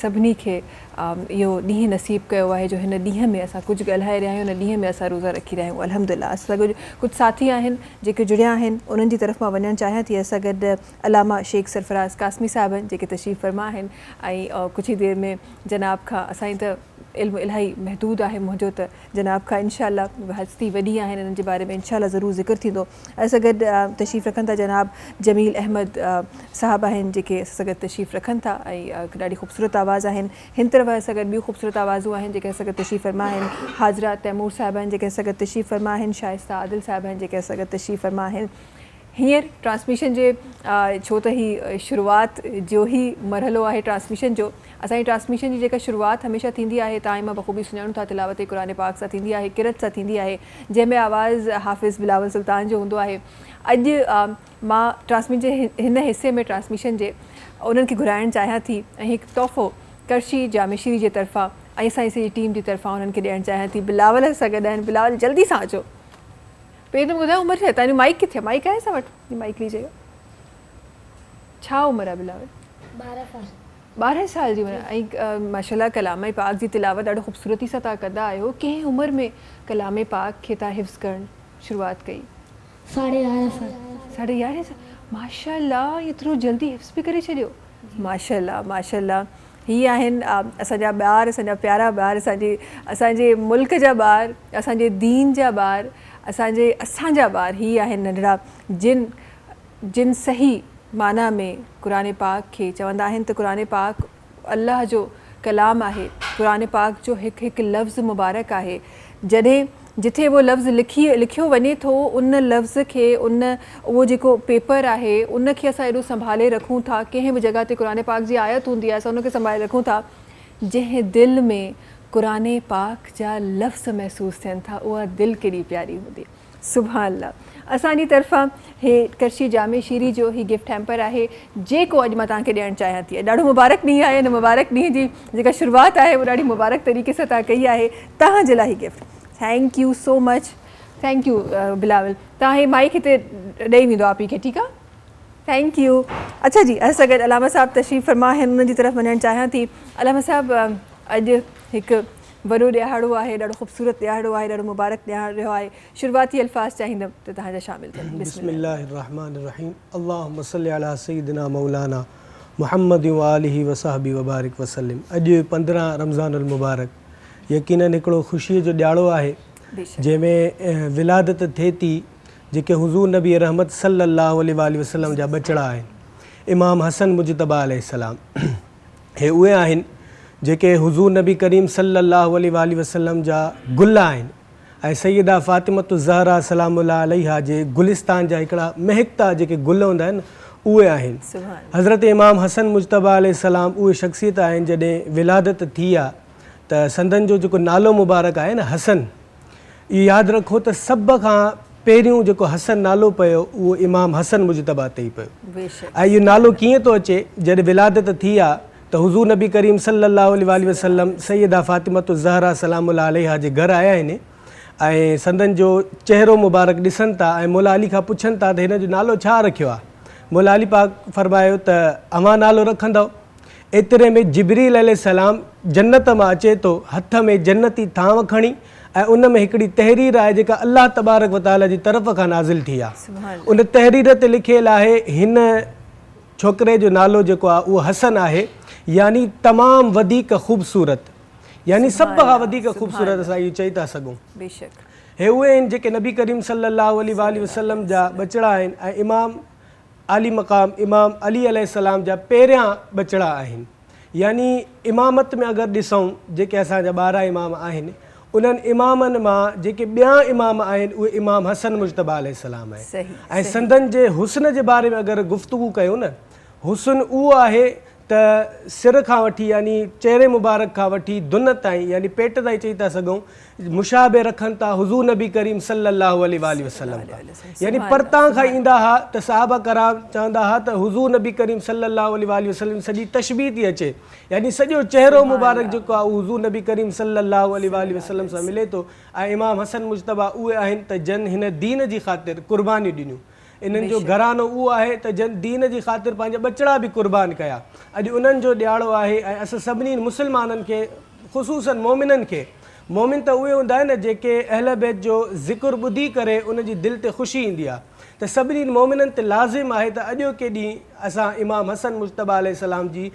सभिनी खे इहो ॾींहुं नसीब कयो आहे जो हिन ॾींहं में असां कुझु ॻाल्हाए रहिया आहियूं, हिन ॾींहं में असां रोज़ा रखी रहिया आहियूं अल्हम्दुलिल्लाह। असां कुझु साथी आहिनि जेके जुड़िया आहिनि, उन्हनि जी तरफ़ मां वञणु चाहियां थी। असां गॾु अलामा शेख सरफराज़ कासमी साहिब आहिनि जेके तशरीफ़ फरमा आहिनि ऐं कुझु ई देरि में जनाब खां असांजी त इल्मु इलाही महदूद आहे मुंहिंजो, त जनाब खां इंशाअल्लाह हस्ती वॾी आहिनि, हिननि जे बारे में इंशाअल्लाह ज़रूरु ज़िक्र थींदो। असां गॾु तशरीफ़ रखनि था जनाब जमील अहमद साहब आहिनि जेके असां गॾु तशरीफ़ रखनि था ऐं ॾाढी ख़ूबसूरत आवाज़ आहिनि। हिन तरफ़ असां गॾु ॿियूं ख़ूबसूरत आवाज़ूं आहिनि जेके असां गॾु तशरीफ़ फरमा आहिनि। हाजरा तैमूर साहिब आहिनि जेके असां गॾु तशरीफ़ फरमा आहिनि। शाइस्ता आदिल साहिब आहिनि जेके असां गॾु तशरीफ़ फरमा आहिनि। हींअर ट्रांसमिशन जे छो त ही शुरूआति जो ई मरहलो आहे ट्रांसमिशन जो, असांजी ट्रांसमिशन जी जेका शुरूआति हमेशह थींदी आहे तव्हां मां बख़ूबी सुञाणो था तिलावत क़ुरान पाक सां थींदी आहे, किरत सां थींदी आहे, जंहिंमें आवाज़ हाफ़िज़ बिलावल सुल्तान जो हूंदो आहे। अॼु मां ट्रांसमिशन जे हिन हिसे में ट्रांसमिशन जे उन्हनि खे घुराइणु चाहियां थी ऐं हिकु तोहफ़ो करशी जामेश्री जे तरफ़ां ऐं असांजी सॼी टीम जी तरफ़ां उन्हनि खे ॾियणु चाहियां थी। बिलावल सां गॾु आहिनि, बिलावल जल्दी सां अचो। पहिरियों त ॿुधायो उमिरि छा आहे तव्हांजी? माइक किथे? माइक आहे असां वटि? माइक लीजिएगा। छा उमिरि आहे बिलावल? 12 साल जी उमिरि। ऐं माशाअल्लाह कलाम पाक जी तिलावत ॾाढो ख़ूबसूरती सां तव्हां कंदा आहियो। कंहिं उमिरि में कलाम पाक खे तव्हां हिफ़्ज़ करणु शुरूआति कई? 11.5 साल। 11.5 साल। माशाअल्लाह एतिरो जल्दी हिफ़्ज़ बि करे छॾियो। माशाअल्लाह माशाअल्लाह। ही आहिनि असांजा ॿार, असांजा प्यारा ॿार, असांजे मुल्क जा ॿार, असांजे दीन जा ॿार, असांजा ॿार। ही आहिनि नंढड़ा जिन सही माना में क़ुरान पाक खे चवंदा आहिनि त क़ुरान पाक अल्लाह जो कलाम आहे। क़ुरान पाक जो हिकु हिकु लफ़्ज़ मुबारक आहे। जिथे वो लफ़्ज़ लिखियो वञे थो उन लफ़्ज़ खे उहो जेको पेपर आहे उनखे असां एॾो संभाले रखूं था। कंहिं बि जॻह ते क़ुरान पाक जी आयत हूंदी आहे असां उनखे संभाले रखूं था। जंहिं दिलि में क़ुरान पाक जा लफ़्ज़ महसूसु थियनि था उहा दिलि केॾी प्यारी हूंदी। सुभान अल्लाह। असांजी तरफ़ां हे करशी जामे शीरी जो ही गिफ्ट हैम्पर आहे जेको अॼु मां तव्हांखे ॾियणु चाहियां थी। ॾाढो मुबारक ॾींहुं आहे। हिन मुबारक ॾींहं जी जेका शुरूआति आहे उहा ॾाढी मुबारक तरीक़े सां तव्हां कई आहे। तव्हांजे लाइ ही gift. Thank you so much. Thank U Bilawal. तव्हां हे माइक हिते ॾेई वेंदो आप ही खे, ठीकु आहे? Thank U. अच्छा जी, असां गॾु अलामा साहिबु तशरीफ़ फरमा आहिनि, उन्हनि जी तरफ़ वञणु चाहियां थी। अलामा साहिबु अॼु हिकु वॾो ॾिहाड़ो आहे, ॾाढो ख़ूबसूरत ॾिहाड़ो आहे, ॾाढो मुबारक ॾिहाड़ो आहे। शुरूआती अल्फाज़ चाहींदमि त तव्हांजा शामिलु थियनि। बिस्मिल्लाहिर्रहमानिर्रहीम। अल्लाहुम्मा सल्ली अला सय्यिदिना मौलाना मुहम्मद व आलिहि व सहबी व बारिक वसल्लम। अॼु 15 रमज़ान अल मुबारक यकीनन हिकिड़ो ख़ुशीअ जो ॾिहाड़ो आहे जंहिंमें विलादत थिए थी जेके हुज़ूर नबी रहमत सल्लल्लाहु अलैहि वसल्लम जा बचड़ा आहिनि, इमाम हसन मुजतबा अलैहिस्सलाम। हे उहे आहिनि जेके हुज़ूर नबी करीम सल्लल्लाहु अलैहि वसल्लम जा गुल आहिनि ऐं सैयदा फ़ातिमतु ज़हरा सलामुल्लाह अलैहा जे गुलिस्तान जा हिकिड़ा महकता जेके गुल हूंदा आहिनि उहे आहिनि। हज़रत इमाम हसन मुजतबा अलैहिस्सलाम उहे शख़्सियत आहिनि जॾहिं विलादत थी आहे त संदन जो जेको नालो मुबारक आहे न हसन, इहो यादि रखो त सभ खां पहिरियों जेको हसन नालो पियो उहो इमाम हसन मुजतबा ते ई पियो। ऐं इहो नालो कीअं थो अचे? जॾहिं विलादत थी आहे त हुज़ूर नबी करीम सल्लल्लाहु अलैहि वसल्लम सैयदा फ़ातिमतु ज़हरा सलामुल्लाह अलैहा जे घर आया आहिनि ऐं संदन जो चहिरो मुबारक ॾिसनि था ऐं मौला अली खां पुछनि था त हिन जो नालो छा रखियो आहे? मौला अली पाक फरमायो त अवां नालो रखंदव। एतिरे में जिब्रील अलैहिस्सलाम जन्नत मां अचे थो हथ में जन्नती थांव खणी ऐं उन में हिकिड़ी तहरीर आहे जेका अल्लाह तबारक व तआला जी तरफ़ खां नाज़िल थी आहे। उन तहरीर ते लिखियलु आहे हिन छोकिरे जो नालो जेको आहे उहो हसन आहे, यानी तमामु वधीक ख़ूबसूरत, यानी सभ खां वधीक ख़ूबसूरत असां इहो चई था सघूं। हे उहे आहिनि जेके नबी करीम सल्लल्लाहु अलैहि वसल्लम जा बचड़ा आहिनि ऐं इमाम आली मक़ाम इमाम अली अलैहिस्सलाम जा पहिरियां बचड़ा आहिनि। यानी इमामत में अगरि ॾिसूं जेके असांजा 12 इमाम आहिनि उन्हनि इमामनि मां जेके ॿिया इमाम आहिनि उहे इमाम हसन मुजतबा अलैहिस्सलाम आहे। सही, ऐं संदनि जे हुस्न जे बारे में अगरि गुफ़्तगू कयूं न, हुस्न उहो आहे त सिर खां वठी यानी चेहरे मुबारक खां वठी दुन ताईं यानी पेट ताईं चई था सघूं मुशाबे रखनि था हुज़ूर नबी करीम सल्लल्लाहु अलैहि वसल्लम यानी परतां खां ईंदा हुआ त सहाबा कराम चवंदा हुआ त हुज़ूर नबी करीम सल्लल्लाहु अलैहि वसल्लम सॼी तशबीह थी अचे यानी सॼो चेहरो मुबारक जेको आहे उहो हुज़ूर नबी करीम सल्लल्लाहु अलैहि वसल्लम सां मिले थो। ऐं इमाम हसन मुजतबा उहे आहिनि त जन हिन दीन जी ख़ातिर क़ुर्बानी ॾिनियूं। इन्हनि जो घरानो उहो आहे त जन दीन जी ख़ातिर पंहिंजा ॿचड़ा बि क़ुर्बान कया। अॼु उन्हनि जो ॾियारो आहे ऐं असां सभिनी मुस्लमाननि खे ख़ुशूसन मोमिननि खे, मोमिन त उहे हूंदा आहिनि जेके अहल बैत जो ज़िक्र ॿुधी करे उनजी दिलि ते ख़ुशी ईंदी आहे। त सभिनी मोमिननि ते लाज़िम आहे त अॼोके ॾींहुं असां इमाम हसन मुजतबा अलैहिस्सलाम जी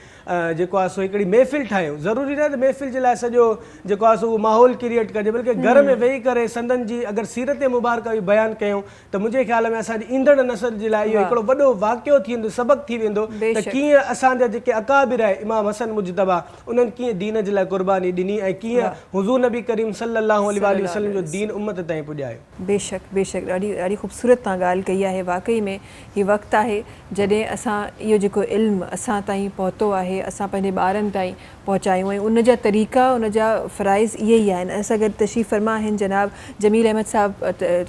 जेको आहे सो हिकिड़ी महफ़िल ठाहियूं। ज़रूरी न त महफ़िल जे लाइ सॼो जेको आहे सो उहो माहौल क्रिएट कजे, बल्कि घर में वेही करे संदनि जी अगरि सीरत मुबारक बि बयानु कयूं त मुंहिंजे ख़्याल में असांजी ईंदड़ नसल जे लाइ इहो हिकिड़ो वॾो वाक़ियो थी वेंदो, सबक़ थी वेंदो त कीअं असांजा जेके अकाबिर आहे इमाम हसन मुजतबा उन्हनि कीअं दीन जे लाइ क़ुर्बानी ॾिनी ऐं कीअं हुज़ूर नबी करीम सल्लल्लाहु अलैहि वसल्लम जो दीन उम्मत ताईं पुॼायो। बेशक बेशक ॾाढी ॾाढी ख़ूबसूरत तव्हां ॻाल्हि कई आहे। वाक़ई में हीउ वक़्तु आहे जॾहिं असां इहो जेको इल्मु असां ताईं पहुतो आहे असां पंहिंजे ॿारनि ताईं पहुचायूं ऐं उन जा तरीक़ा उन जा फ़राइज़ इहे ई आहिनि। असां गॾु तशरीफ़ फरमा आहिनि जनाब जमील अहमद साहब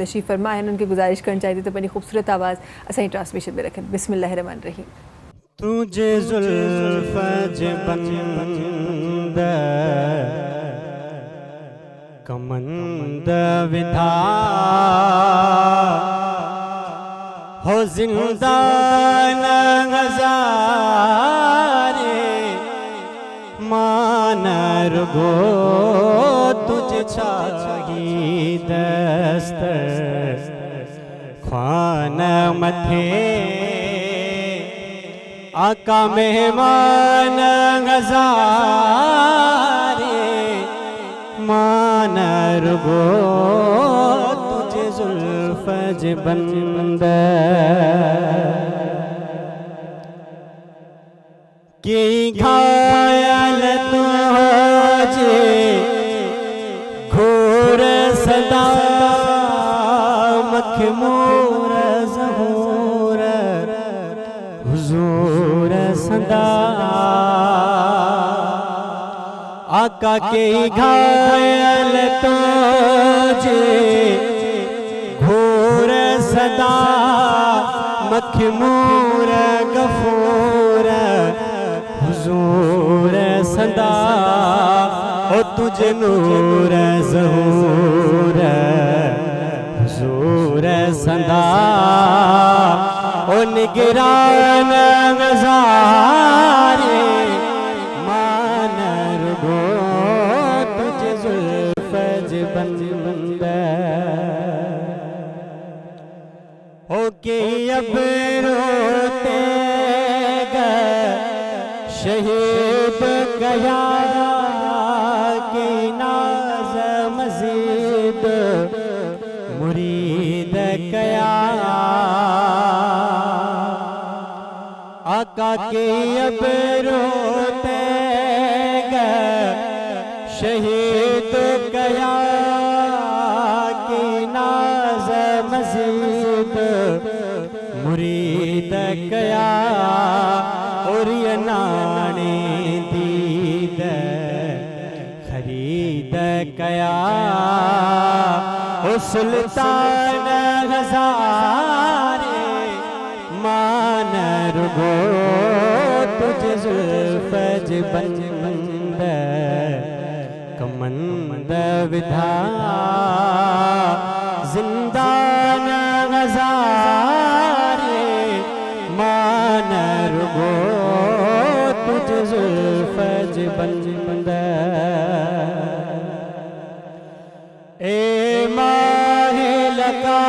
तशरीफ़ फरमा आहिनि। उनखे गुज़ारिश करणु चाहिए त पंहिंजी ख़ूबसूरत आवाज़ असांजी ट्रांसमिशन में रखनि। बिस्मिल्लाहिर रहमान रहीम। तुझे जुल्फ़ बंद कमंद विधा हो जिंदान हज़ारे मानर गो तुझे चाहिए दस्तर ख्वान मथे आका मेहमान हज़ारे मानर गो तुझे जुल्फ़ बंद की घायल तुझे घोर सदा मखमूर ज़हूर हुजूर सदा आका के घायल तुझे घोर सदा मखमूर गफूर हुजूर सदा ओ तुझे नूर ज़हूर हुजूर सदा ओ निगरान नज़ारे मानर गो तुझे जुल्फ़ बंद हो के अब रोते शहीद गया की नाज मजीद मुरीद कया आका के अब रोते शहीद गया की नाज मजीद मुरीद कया और ये नाने दीद खरीद कया ओ सुल्तान हज़ारे मानर गो तुझे जुल्फ़ बंद कमंद विधा जिंदान हज़ारे मानर गो तुझे जुल्फ़ बंद ए माहे लगा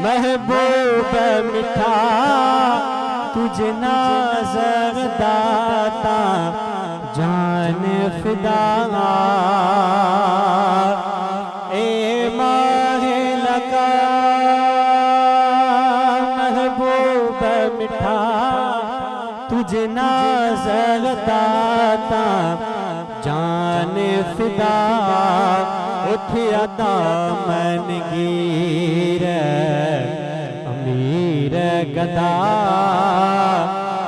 महबूब मिठा तुझे नाज़र दाता जान फिदा ए माहे लगा महबूब मिठा तुझे नाज़र दाता जान फिदा उठिया दामन गिर अमीर गदा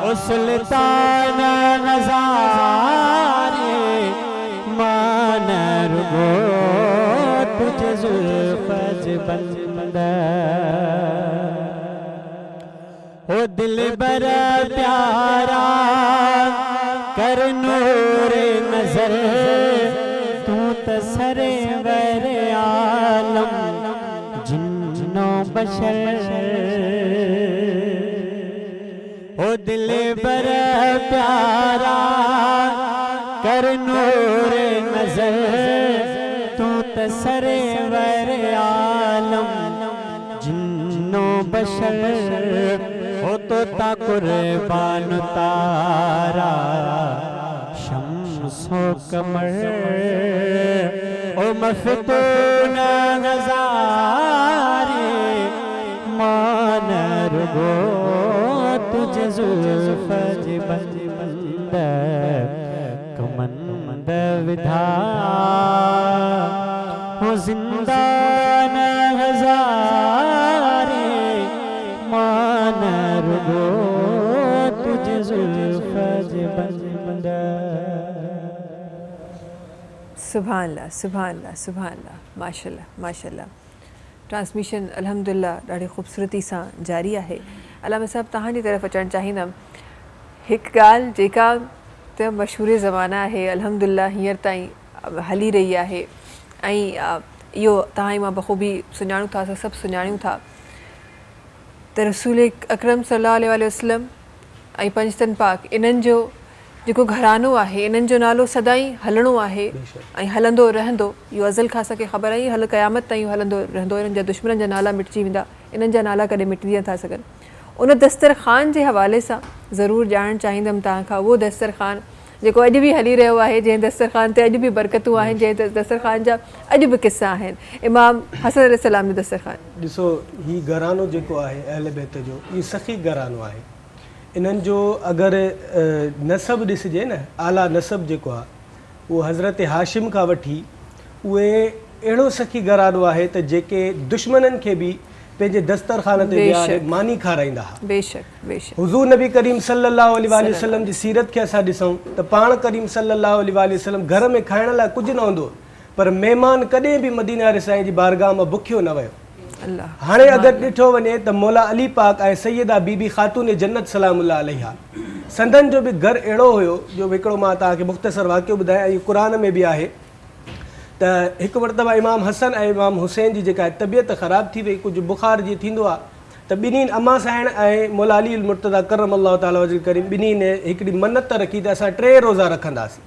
ओ सुल्तान नज़ारे मान रुगो तुझे जुल्फ़ बंद ओ दिल बर प्यारा कर नूर नजर तू तसरे वर आलम जिन्नो बशर ओ दिल बर प्यारा कर नूर नजर तू तसरे वर आलम जिन्नो बशर हो तो ता कुर्बान तारा शम्सो कमर ओ मफ्तून नज़ारे मान रुगो तुझे जुल्फ़ बंद कमंद विधा हो जिंदान हज़ारे मान रुगो तुझे जुल्फ़ बंद। सुभान अल्लाह, सुभान अल्लाह, सुभान अल्लाह, माशाल्लाह माशाल्लाह। ट्रांसमिशन अल्हम्दुलिल्लाह ॾाढी ख़ूबसूरती सां जारी आहे। अलामा साहब तव्हांजी तरफ़ अचणु चाहींदमि। हिकु ॻाल्हि जेका त मशहूर ज़माना आहे अल्हम्दुलिल्लाह हींअर ताईं हली रही आहे ऐं इहो तव्हां मां बख़ूबी सुञाणूं था, असां सभु सुञाणूं था त रसूल अकरम सल्लल्लाहु अलैहि वसल्लम ऐं पंजतन पाक इन्हनि जो जेको घरानो आहे इन्हनि जो नालो सदाईं हलणो आहे ऐं हलंदो रहंदो। इहो अज़ल खां असांखे ख़बर आहे, हल क़यामत ताईं हलंदो रहंदो। इन्हनि जा दुश्मन जा नाला मिटिजी वेंदा, इन्हनि जा नाला कॾहिं मिटजी नथा सघनि। उन दस्तरख़ान जे हवाले सां ज़रूरु ॼाणणु चाहींदमि तव्हां खां, उहो दस्तरख़ान जेको अॼु बि हली रहियो आहे, जंहिं दस्तरख़ान ते अॼु बि बरकतूं आहिनि, जंहिं दस्तरख़ान जा अॼु बि किस्सा आहिनि। इमाम हसन अलैहिस्सलाम जो दस्तरख़ान ॾिसो, ही घरानो जेको आहे अहल बैत जो, इहो सख़ी घरानो आहे। इन्हनि जो अगरि नसब ॾिसिजे न, आला नसब जेको आहे उहो हज़रत हाशिम खां वठी उहे अहिड़ो सख़ी घरानो आहे त जेके दुश्मननि खे बि पंहिंजे दस्तरख़ान ते विहारे मानी खाराईंदा हुआ। बेशक बेशक। हुज़ूर नबी करीम सल्लल्लाहु अलैहि वसल्लम जी सीरत खे असां ॾिसूं त पाण करीम सल्लल्लाहु अलैहि वसल्लम घर में खाइण लाइ कुझु न हूंदो, पर महिमान कॾहिं बि मदीना वारे साईं जी बारगाह मां बुखियो न वियो। हाणे अगरि ॾिठो वञे त मौला अली पाक ऐं सैयदा बीबी ख़ातून जन्नत सलामुल्लाह अलैहा संदन जो बि घरु अहिड़ो हुयो जो हिकिड़ो मां तव्हांखे मुख़्तसर वाक़ियो ॿुधायां, इहो क़ुर में बि आहे त हिकु मरतबा इमाम हसन ऐं इमाम हुसैन जी जेका तबियत ख़राबु थी वई, कुझु बुख़ार जीअं थींदो आहे त ॿिन्हिनि अम्मा साहिण ऐं मौला अली मुर्तज़ा करम अल्लाह ताला वजल करीम ॿिन्हिनि हिकिड़ी मन्नत रखी त असां 3 रोज़ा रखंदासीं।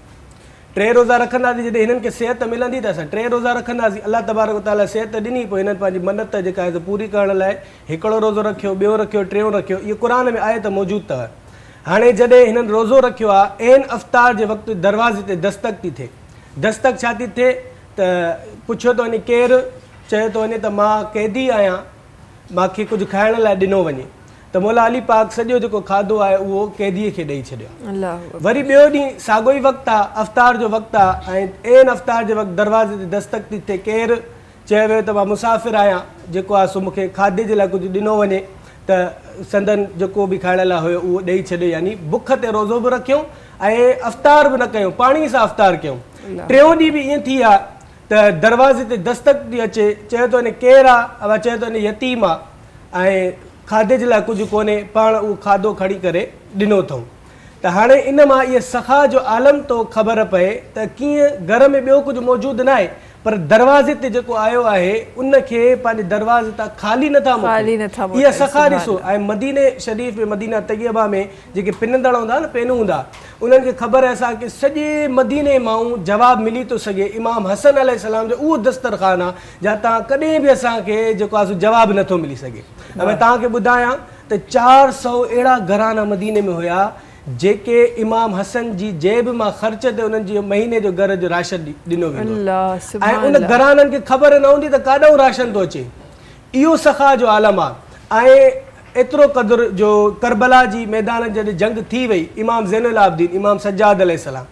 3 रोज़ा रखंदासीं, जॾहिं हिननि खे सिहत मिलंदी त असां 3 रोज़ा रखंदासीं। अलाह तबारक ताला सिहत ॾिनी, पोइ हिननि पंहिंजी मन्नत जेका आहे पूरी करण लाइ हिकिड़ो रोज़ो रखियो, ॿियो रखियो, टियों रखियो। इहो क़ुर में आहे त मौजूदु अथव। हाणे जॾहिं हिननि रोज़ो रखियो आहे, ऐन अफ़्तार जे वक़्तु दरवाज़े ते दस्तक थी थिए। दस्तक छा थी थिए त पुछियो थो वञे केरु, चयो थो वञे त मां कैदी आहियां, मूंखे कुझु खाइण लाइ ॾिनो वञे। त मौला अली पाक सॼो जेको खाधो आहे उहो कैदीअ खे ॾेई छॾियो। वरी ॿियो ॾींहुं साॻियो ई वक़्तु आहे, अफ़्तार जो वक़्तु आहे ऐं ऐन अफ़्तार जे वक़्तु दरवाज़े ते दस्तक थी थिए। केरु, चयो वियो त मां मुसाफ़िर आहियां, जेको आहे सो मूंखे खाधे जे लाइ कुझु ॾिनो वञे। त संदन जेको बि खाइण लाइ हुयो उहो ॾेई छॾियो, यानी बुख ते रोज़ो बि रखियऊं ऐं अफ़्तार बि न कयूं, पाणी सां अफ़्तार कयूं। टियों ॾींहुं बि ईअं थी आहे त दरवाज़े ते दस्तक थी अचे, चयो थो वञे केरु आहे, अवा चयो थो वञे यतीम आहे ऐं खाधे जे लाइ कुझु कोन्हे, पाण उहो खाधो खणी करे ॾिनो अथऊं। त हाणे इन मां इहा सखा जो आलम तो ख़बर पए त कीअं घर में ॿियो कुझु मौजूदु न आहे, पर दरवाज़े ते जेको आयो आहे उनखे पंहिंजे दरवाज़े तां ख़ाली नथा मोकिलियो। इहा सखा ॾिसो। ऐं मदीने शरीफ़ में, मदीना तैयबा में जेके पिनंदड़ हूंदा न, पेनूं हूंदा, उन्हनि खे ख़बर आहे असांखे सॼे मदीने मां जवाबु मिली थो सघे। इमाम हसन अलैहिस्सलाम जो उहो दस्तरख़ान आहे जहाँ तव्हां कॾहिं बि असांखे जेको आहे जवाबु नथो मिली सघे। ऐं मां तव्हांखे ॿुधायां त 400 अहिड़ा घराना मदीने में हुया जेके इमाम हसन जी जेब मां ख़र्च ते उन्हनि जी महीने जो घर जो राशन ॾिनो वेंदो ऐं उन घराननि खे ख़बर न हूंदी त काॾों राशन थो अचे। इहो सखा जो आलम आहे। ऐं एतिरो क़दुरु जो करबला जी मैदान जॾहिं जंग थी वई, इमाम ज़ैनुल आबिदीन, इमाम सज्जाद अलैहिस्सलाम,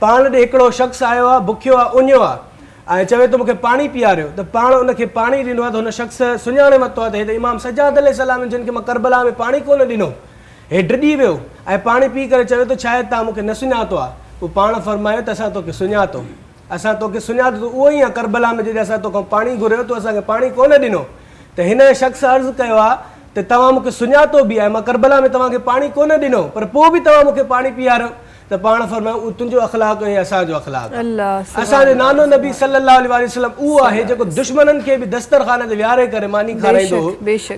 पाण ॾे हिकिड़ो शख़्स आयो आहे, बुखियो आहे, उञियो आहे ऐं चवे थो मूंखे पाणी पीआरियो, त पाण उनखे पाणी ॾिनो आहे त हुन शख़्स सुञाणे वरितो आहे त हे त इमाम सज्जाद अलैहिस्सलाम जिन खे मां करबला में पाणी कोन ॾिनो, हे डिॼी वियो ऐं पाणी पी करे चवे थो शायदि तव्हां मूंखे न सुञातो आहे। पोइ पाण फरमायो त असां तोखे सुञातो, असां तोखे सुञातो, उहो ई आहे करबला में जॾहिं असां तोखां पाणी घुरियो तो असांखे पाणी कोन ॾिनो। त हिन शख़्स अर्ज़ु कयो आहे त तव्हां मूंखे सुञातो बि आहे, मां करबला में तव्हांखे पाणी कोन ॾिनो पर पोइ बि तव्हां मूंखे पाणी पीआरियो। त पाण फरमायो उहो तुंहिंजो अख़लाक़ ऐं असांजो अख़लाक़। असांजो नानो नबी सल्लल्लाहु अलैहि वसल्लम उहो आहे जेको दुश्मननि खे बि दस्तरखाने ते विहारे करे मानी खाराईंदो हो।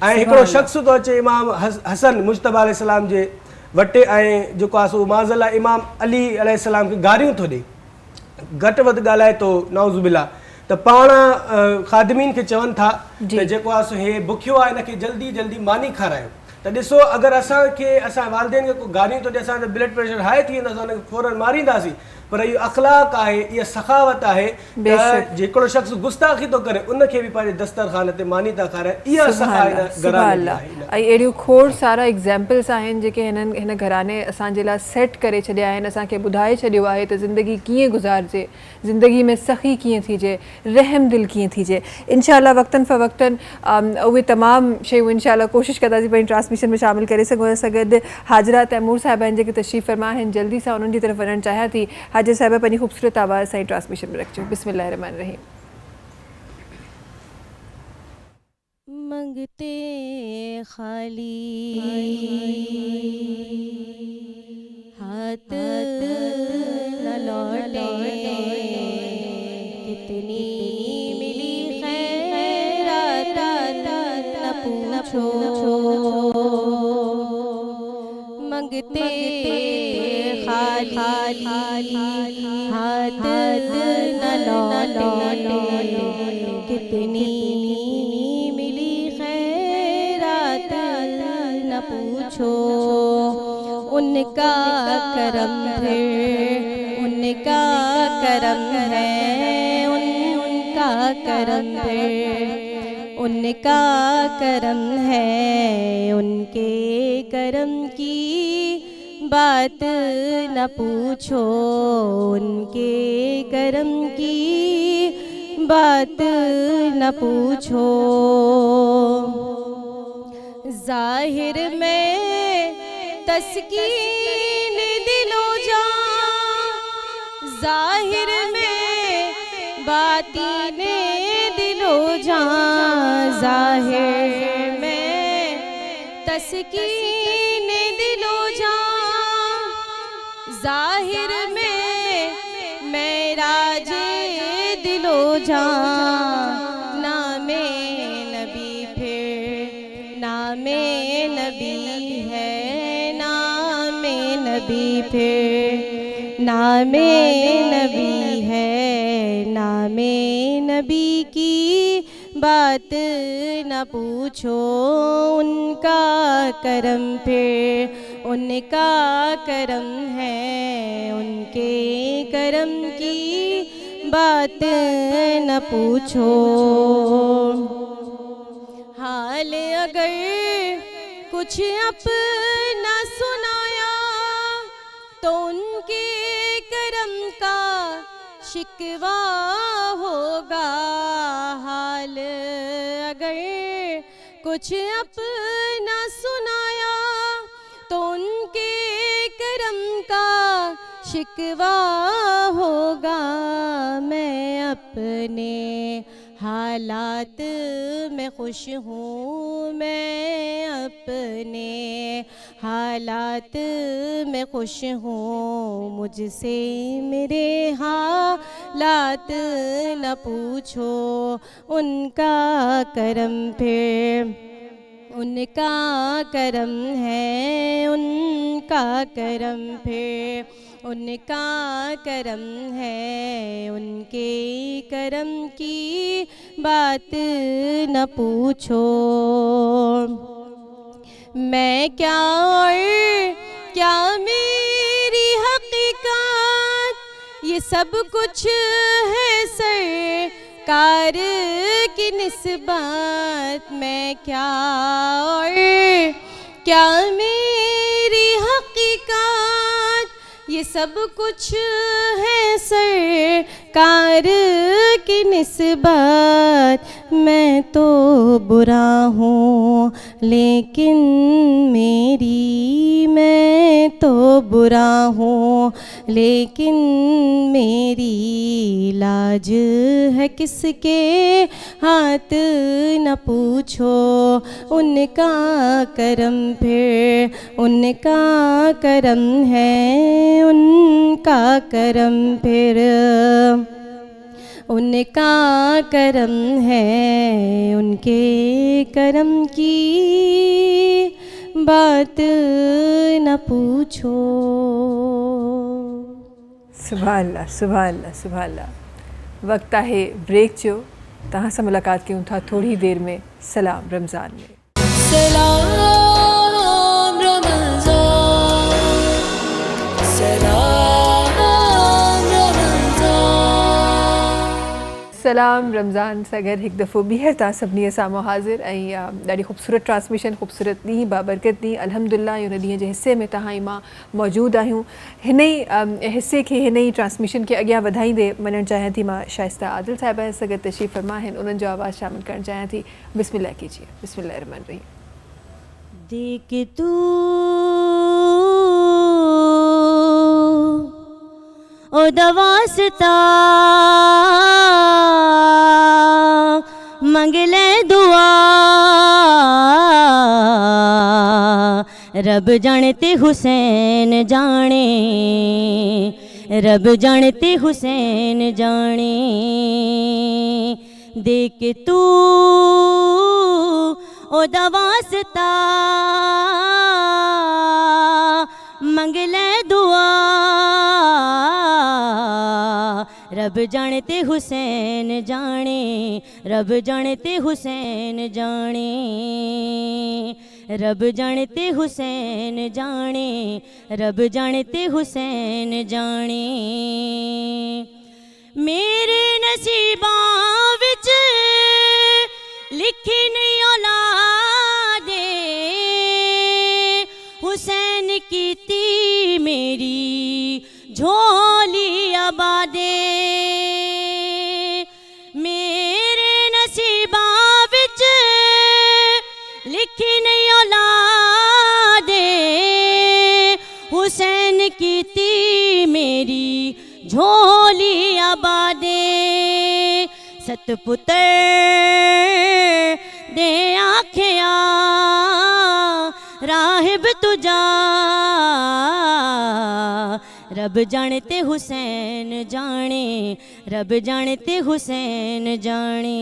ऐं हिकिड़ो शख़्स थो अचे इमाम हसन मुज्तबा अलैहिस्सलाम जे वटि ऐं जेको आहे सो माज़अल्लाह इमाम अली अलैहिस्सलाम खे गारियूं थो ॾे, घटि वधि ॻाल्हाए थो नाउज़ुबिल्लाह। त पाण ख़ादिमीन खे चवनि था त जेको आहे सो हे बुखियो आहे हिनखे जल्दी जल्दी मानी खारायो। त ॾिसो अगरि असांखे असां वालिदेन खे को गारियूं थो ॾे असांजो ब्लड प्रेशर हाई थी वेंदो, असां हुनखे फौरन मारींदासीं, पर इहो अख़लाक़ आहे, इहा सखावत आहे त हिकिड़ो शख़्स गुस्ताखी थो करे उनखे बि पंहिंजे दस्तरखाने ते मानी था खाराए। इहा सखावत ऐं अहिड़ियूं खोड़ सारा एग्ज़ाम्पल्स आहिनि जेके हिन घराने असांजे लाइ सेट करे छॾिया आहिनि, असांखे ॿुधाए छॾियो आहे त ज़िंदगी कीअं गुज़ारिजे, ज़िंदगी में सख़ी कीअं थीजे, रहम दिल कीअं थीजे। इंशाअल्लाह वक़्तन फ़वक़्तन उहे तमामु शयूं इंशाअल्लाह कोशिशि कंदासीं पंहिंजी ट्रांसमिशन में शामिल करे सघूं। असां गॾु हाजरा तैमूर साहिबा आहिनि जेके तशरीफ़ फ़रमा आहिनि, जल्दी सां उन्हनि जी तरफ़ वञणु चाहियां थी। हाजिर साहिबा पंहिंजी ख़ूबसूरत आवाज़ सां ट्रांसमिशन में रखिजो। बिस्मिल्लाहिर्रहमानिर्रहीम। मंगते खाली हाथ न लौटे, कितनी मिली खैरात न पूछो, मंगते खाली हाथ न लौटे, कितनी मिली खैरात न पूछो। उनका करम फिर उनका करम है, उनका करम फिर उनका करम है, उनके करम की बात न पूछो, उनके करम की बात न पूछो। ज़ाहिर में तस्कीन दिलो जा, ज़ाहिर में बातीने दिलो जा, ज़ाहिर में तस्कीन दिलो जा, ज़ाहिर में मेराजे दिलो जा। नामे नबी फिर नामे नबी है, नामे नबी फिर नामे नबी है, नामे नबी की बात न पूछो। उनका करम फिर उनका करम है, उनके करम की बात न पूछो। हाल अगर कुछ अपना सुनाया तो उनके करम का शिकवा होगा। हाल अगर कुछ अपना सुनाया तो उनके करम का शिकवा होगा। मैं अपने हालात में खुश हूँ, मैं अपने हालात में खुश हूँ, मुझसे मेरे हालात न पूछो। उनका करम फिर उनका करम है, उनका करम फिर उनका करम है, उनके करम की बात न पूछो। मैं क्या और क्या मेरी हकीकत, ये सब कुछ है सरकार की निस्बत। मैं क्या और क्या मेरी हकीकत, ये ये सब कुछ है सरकार की निस्बत, मैं तो बुरा हूँ लेकिन मैं तो बुरा हूँ लेकिन मेरी लाज है किसके हाथ न पूछो, उनका करम फिर उनका करम है, उनका करम फिर उनका करम है, उनके करम की बात न पूछो। सुभान अल्लाह, सुभान अल्लाह, सुभान अल्लाह। वक्त आहे ब्रेक जो, तहां सां मुलाक़ात कयूं था थोड़ी देर में सलाम रमज़ान में। सलाम रमज़ान, सलाम रमज़ान। सलाम रमज़ान सां गॾु हिकु दफ़ो ॿीहर तव्हां सभिनी साम्हूं हाज़िर ऐं ॾाढी ख़ूबसूरत ट्रांसमिशन, ख़ूबसूरत ॾींहुं, बाबरकत ॾींहुं अल्हम्दुलिल्लाह। हुन ॾींहं जे हिसे में तव्हां ऐं मां मौजूदु आहियूं। हिन ई हिसे खे, हिन ई ट्रांसमिशन खे अॻियां वधाईंदे वञणु चाहियां थी मां शाइस्ता आदिल साहिबा सां गॾु तशरीफ़ फरमा आहिनि, उन्हनि जो आवाज़ शामिल करणु चाहियां थी। बिस्मिल्लाह कीजिए। बिस्मिल्लाहिर रहमानिर रहीम। देख तू ओ दवास्ता मंगले दुआ, रब जानते हुसैन जाने, रब जानते हुसैन जाने। देख तू ओ दवास्ता मंगले दुआ, रब जानते हुसैन जाने, रब जानते हुसैन जाने, रब जानते हुसैन जाने, रब जानते हुसैन जाने। मेरे नसीबां विच लिखी नहीं औलादे, हुसैन कीती मेरी झोली आबादे। मेरे नसीबां विच लिखी नहीं औलादे, हुसैन कीती मेरी झोली आबादे। सतपुत्र दे आखिया राहिब तुझा, रब जानते हुसैन जाने, रब जानते हुसैन जाने,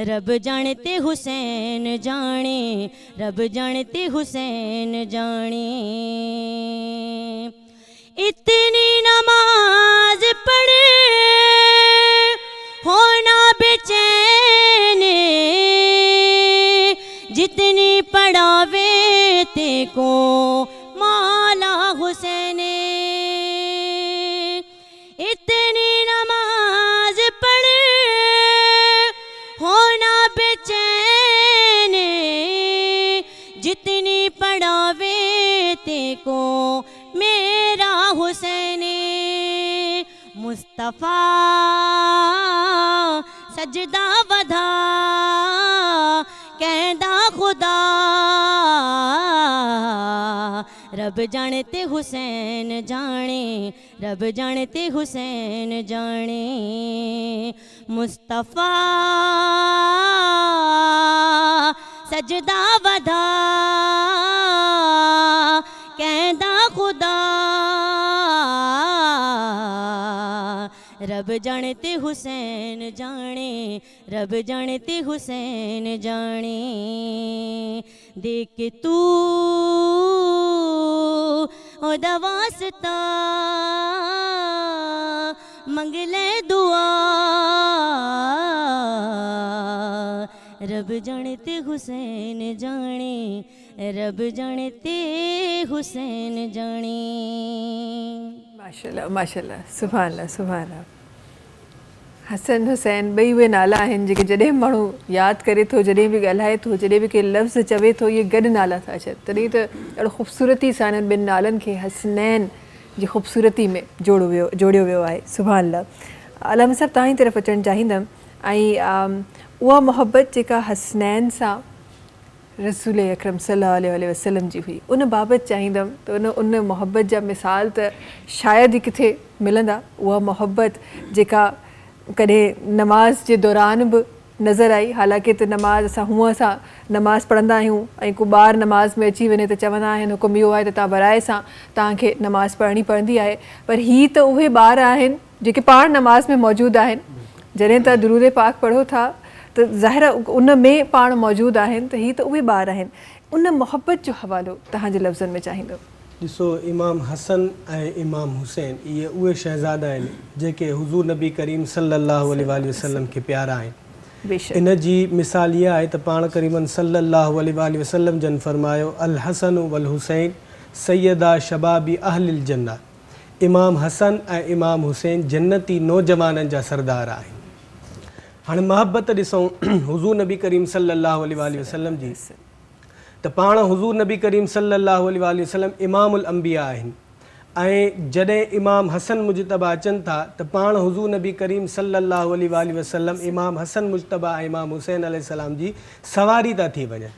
रब जानते हुसैन जाने, रब जानते हुसैन जाने। इतनी नमाज पढ़े होना बेचैन, जितनी पढ़ावे ते को मौला हुसैन। इतनी नमाज पढ़े होना बेचैन, जितनी पढ़ावे ते को मेरा हुसैन। मुस्तफ़ा सजदा वधा कहदा खुदा, रब जानते हुसैन जाने, रब जानते हुसैन जाने। मुस्तफ़ा सजदा वधा कहदा खुदा, रब जानते हुसैन जाने, रब जानते हुसैन जाने। देख तू ओदा वास्ता मंगले दुआ, रब जानते हुसैन जाने, रब जानते हुसैन जाने। माशाल्लाह, माशाल्लाह, सुभान अल्लाह, सुभान अल्लाह। हसन हुसैन ॿई उहे नाला आहिनि जेके जॾहिं माण्हू यादि करे थो, जॾहिं बि ॻाल्हाए थो, जॾहिं बि के लफ़्ज़ चवे थो, इहे गॾु नाला था अचनि। तॾहिं त ॾाढो ख़ूबसूरती सां इन्हनि ॿिनि नालनि खे हसनैन जी ख़ूबसूरती में जोड़ियो वियो आहे। सुभान अल्लाह। अलामा साहब तव्हां जी तरफ़ अचणु चाहींदमि ऐं उहा मोहब्बत जेका हसनैन सां रसूल अकरम सल्लल्लाहु अलैहि वसल्लम जी हुई उन बाबति चाहींदमि त उन मोहब्बत जा मिसाल त शायदि ई किथे मिलंदा। उहा मोहब्बत जेका कॾहिं नमाज जे दौरान बि नज़र आई, हालांकि त नमाज़ असां नमाज़ पढ़ंदा आहियूं ऐं को ॿार नमाज़ में अची वञे त चवंदा आहिनि हुकुम इहो आहे त तव्हां बराए सां तव्हांखे नमाज़ पढ़णी पवंदी आहे। पर हीअ त उहे ॿार आहिनि जेके पाण नमाज़ में मौजूदु आहिनि। जॾहिं तव्हां दुरूद पाक पढ़ो था त ज़ाहिर उन में पाण मौजूदु आहिनि, त हीअ त उहे ॿार आहिनि। उन मोहब्बत जो हवालो तव्हांजे लफ़्ज़नि में चाहींदो। ॾिसो, इमाम हसन ऐं इमाम हुसैन इहे उहे शहज़ादा आहिनि जेके हुज़ूर नबी करीम सल्लल्लाहु अलैहि वसल्लम खे प्यारा आहिनि। इन जी मिसाल इहा आहे त पाण करीमन सल्लल्लाहु अलैहि वसल्लम जन फरमायो अल हसन वल हुसैन सैयदा शबाबी अहलिल जन्ना। इमाम हसन ऐं इमाम हुसैन जन्नती नौजवाननि जा सरदार आहिनि। हाणे मोहब्बत ॾिसूं हुज़ूर नबी करीम सल्लल्लाहु अलैहि वसल्लम जी, त पाण हुज़ूर नबी करीम सल्लल्लाहु अलैहि वसल्लम इमामुल अंबिया आहिनि ऐं जॾहिं इमाम हसन मुजतबा अचनि था त पाण हुज़ूर नबी करीम सल्लल्लाहु अलैहि वसल्लम इमाम हसन मुजतबा ऐं इमाम हुसैन अलैहिस्सलाम जी सवारी था थी वञनि।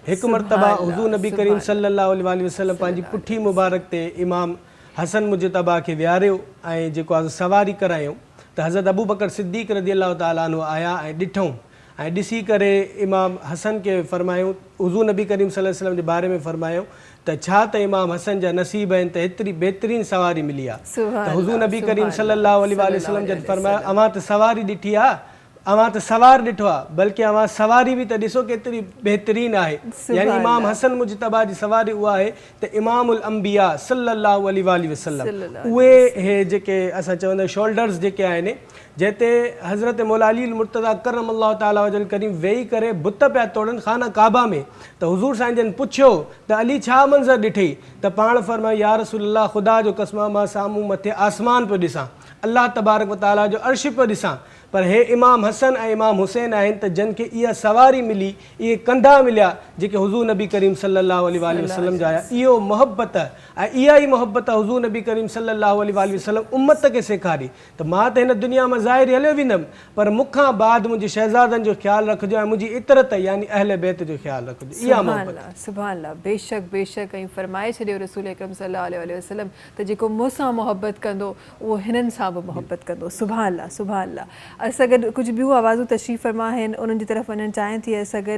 हिकु मरतबा हुज़ूर नबी करीम सल्लल्लाहु अलैहि वसल्लम पंहिंजी पुठी मुबारक ते इमाम हसन मुजतबा खे विहारियो ऐं जेको आहे सवारी करायूं त हज़रत अबू बकर सिद्दीक़ रज़ियल्लाहु ताला अन्हु आया ऐं ॾिठूं ऐं ॾिसी करे इमाम हसन खे फरमायूं, हुज़ूर नबी करीम सल्लल्लाहु अलैहि वसल्लम जे बारे में फरमायूं त छा त इमाम हसन जा नसीब आहिनि त हेतिरी बहितरीन सवारी मिली आहे। त हुज़ूर नबी करीम सल्लल्लाहु अलैहि वसल्लम जन फरमायो अवां त सवारी ॾिठी आहे, अवां त सवार ॾिठो आहे, बल्कि अवां सवारी बि त ॾिसो केतिरी बहितरीन आहे। यानी इमाम हसन मुजतबा जी सवारी उहा आहे त इमामुल अंबिया सल्लल्लाहु अलैहि वसल्लम उहे हे जेके असां चवंदा शोल्डर्स जेके आहिनि जिते हज़रत मौला अली मुर्तज़ा करम अल्लाह ताला वजल करीम वेही करे बुत पिया तोड़नि खाना काबा में। त हुज़ूर साईं जन पुछियो त अली छा मंज़र ॾिठी? त पाण फरमायो या रसूल अल्लाह ख़ुदा जो कसम मां साम्हूं मथे आसमान पियो ॾिसां, अल्लाह तबारक व ताला जो अर्श पियो ॾिसां। पर हे इमाम हसन ऐं इमाम हुसैन आहिनि त जिन खे इहा सवारी मिली, इहे कंधा मिलिया जेके हुज़ूर नबी करीम सल्लल्लाहु अलैहि वसल्लम जा आया। इहो मोहब्बत ऐं इहा ई मोहब्बत हुज़ूर नबी करीम सल्लल्लाहु अलैहि वसल्लम उम्मत खे सेखारी। त मां त हिन दुनिया में ज़ाहिर हलियो वेंदुमि, पर मूंखां बाद मुंहिंजे शहज़ादनि जो ख़्यालु रखिजो ऐं मुंहिंजी इतरत यानी अहल बैत जो ख़्यालु रखिजो। इहा मोहब्बत। सुभान अल्लाह। बेशक बेशक। ऐं फरमाए छॾियो रसूल अकरम सल्लल्लाहु अलैहि वसल्लम त जेको मूंसां मोहब्बत कंदो उहो हिननि सां बि मोहब्बत कंदो। सुभान अल्लाह सुभान अल्लाह। असां गॾु कुझु ॿियूं आवाज़ूं तशरीफ़ फरमा आहिनि, उन्हनि जी तरफ़ वञणु चाहियां थी। असां गॾु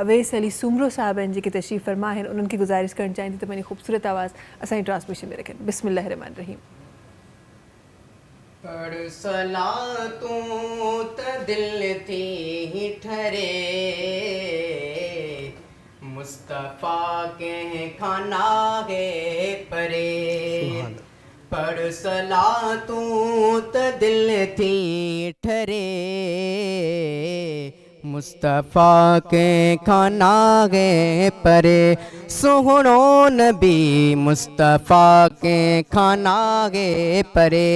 अवैस अली सूमरो साहिब आहिनि जेके तशरीफ़ फरमा आहिनि, उन्हनि खे गुज़ारिश करणु चाहियां थी त पंहिंजी ख़ूबसूरत आवाज़ असांजी ट्रांसमिशन में रखनि। बिस्मिल्लाह रहमान रहीम। पढ़ सलातूं त दिल थी ठरे, मुस्तफ़ा के खाना गे परे। पढ़ सलातूं त दिल थी ठरे, मुस्तफ़ा के खाना गे परे। सोहणो नबी मुस्तफ़ा के खाना गे परे।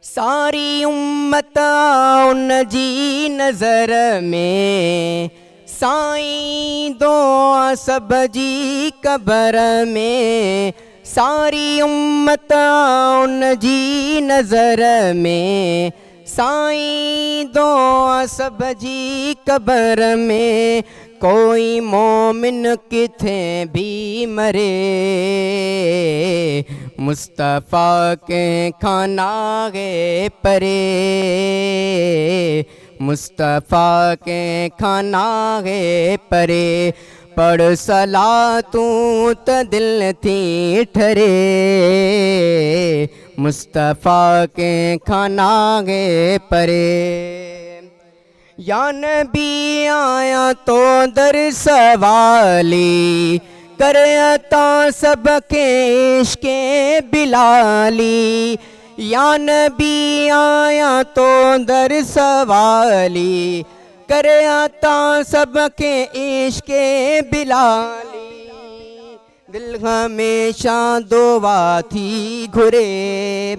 सारी उम्मत उन जी नज़र में, साईं दुआ सब जी कबर में। सारी उम्मत उन जी नज़र में, साईं दुआ सब जी कबर में। कोई मोमिन किथे भी मरे, मुस्तफ़ा के खाना गे परे। मुस्तफ़ा के खाना गे परे। पढ़ सलातूं त दिल थी ठरे, मुस्तफ़ा के खाना गे परे। या नबी आया तो दर सवाली, करे अता सबके इश्क़े बिलाली। या नबी आया तो दर सवाली, करे अता सबके इश्क़े बिलाली। दिल हमेशा दुआ थी घुरे,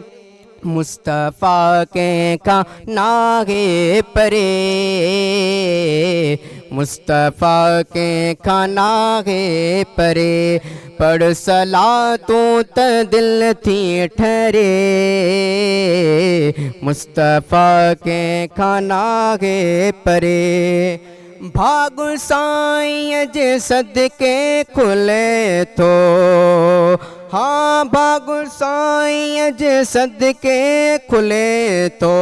मुस्तफ़ा के खाना गे परे। मुस्तफ़ा के खाना गे परे। पढ़ सलातूं त दिल थी ठरे मुस्तफ़ा के खाना के परे भाग साईं जे सदके खुले थो हाँ भाग साईं जे सदके खुले थो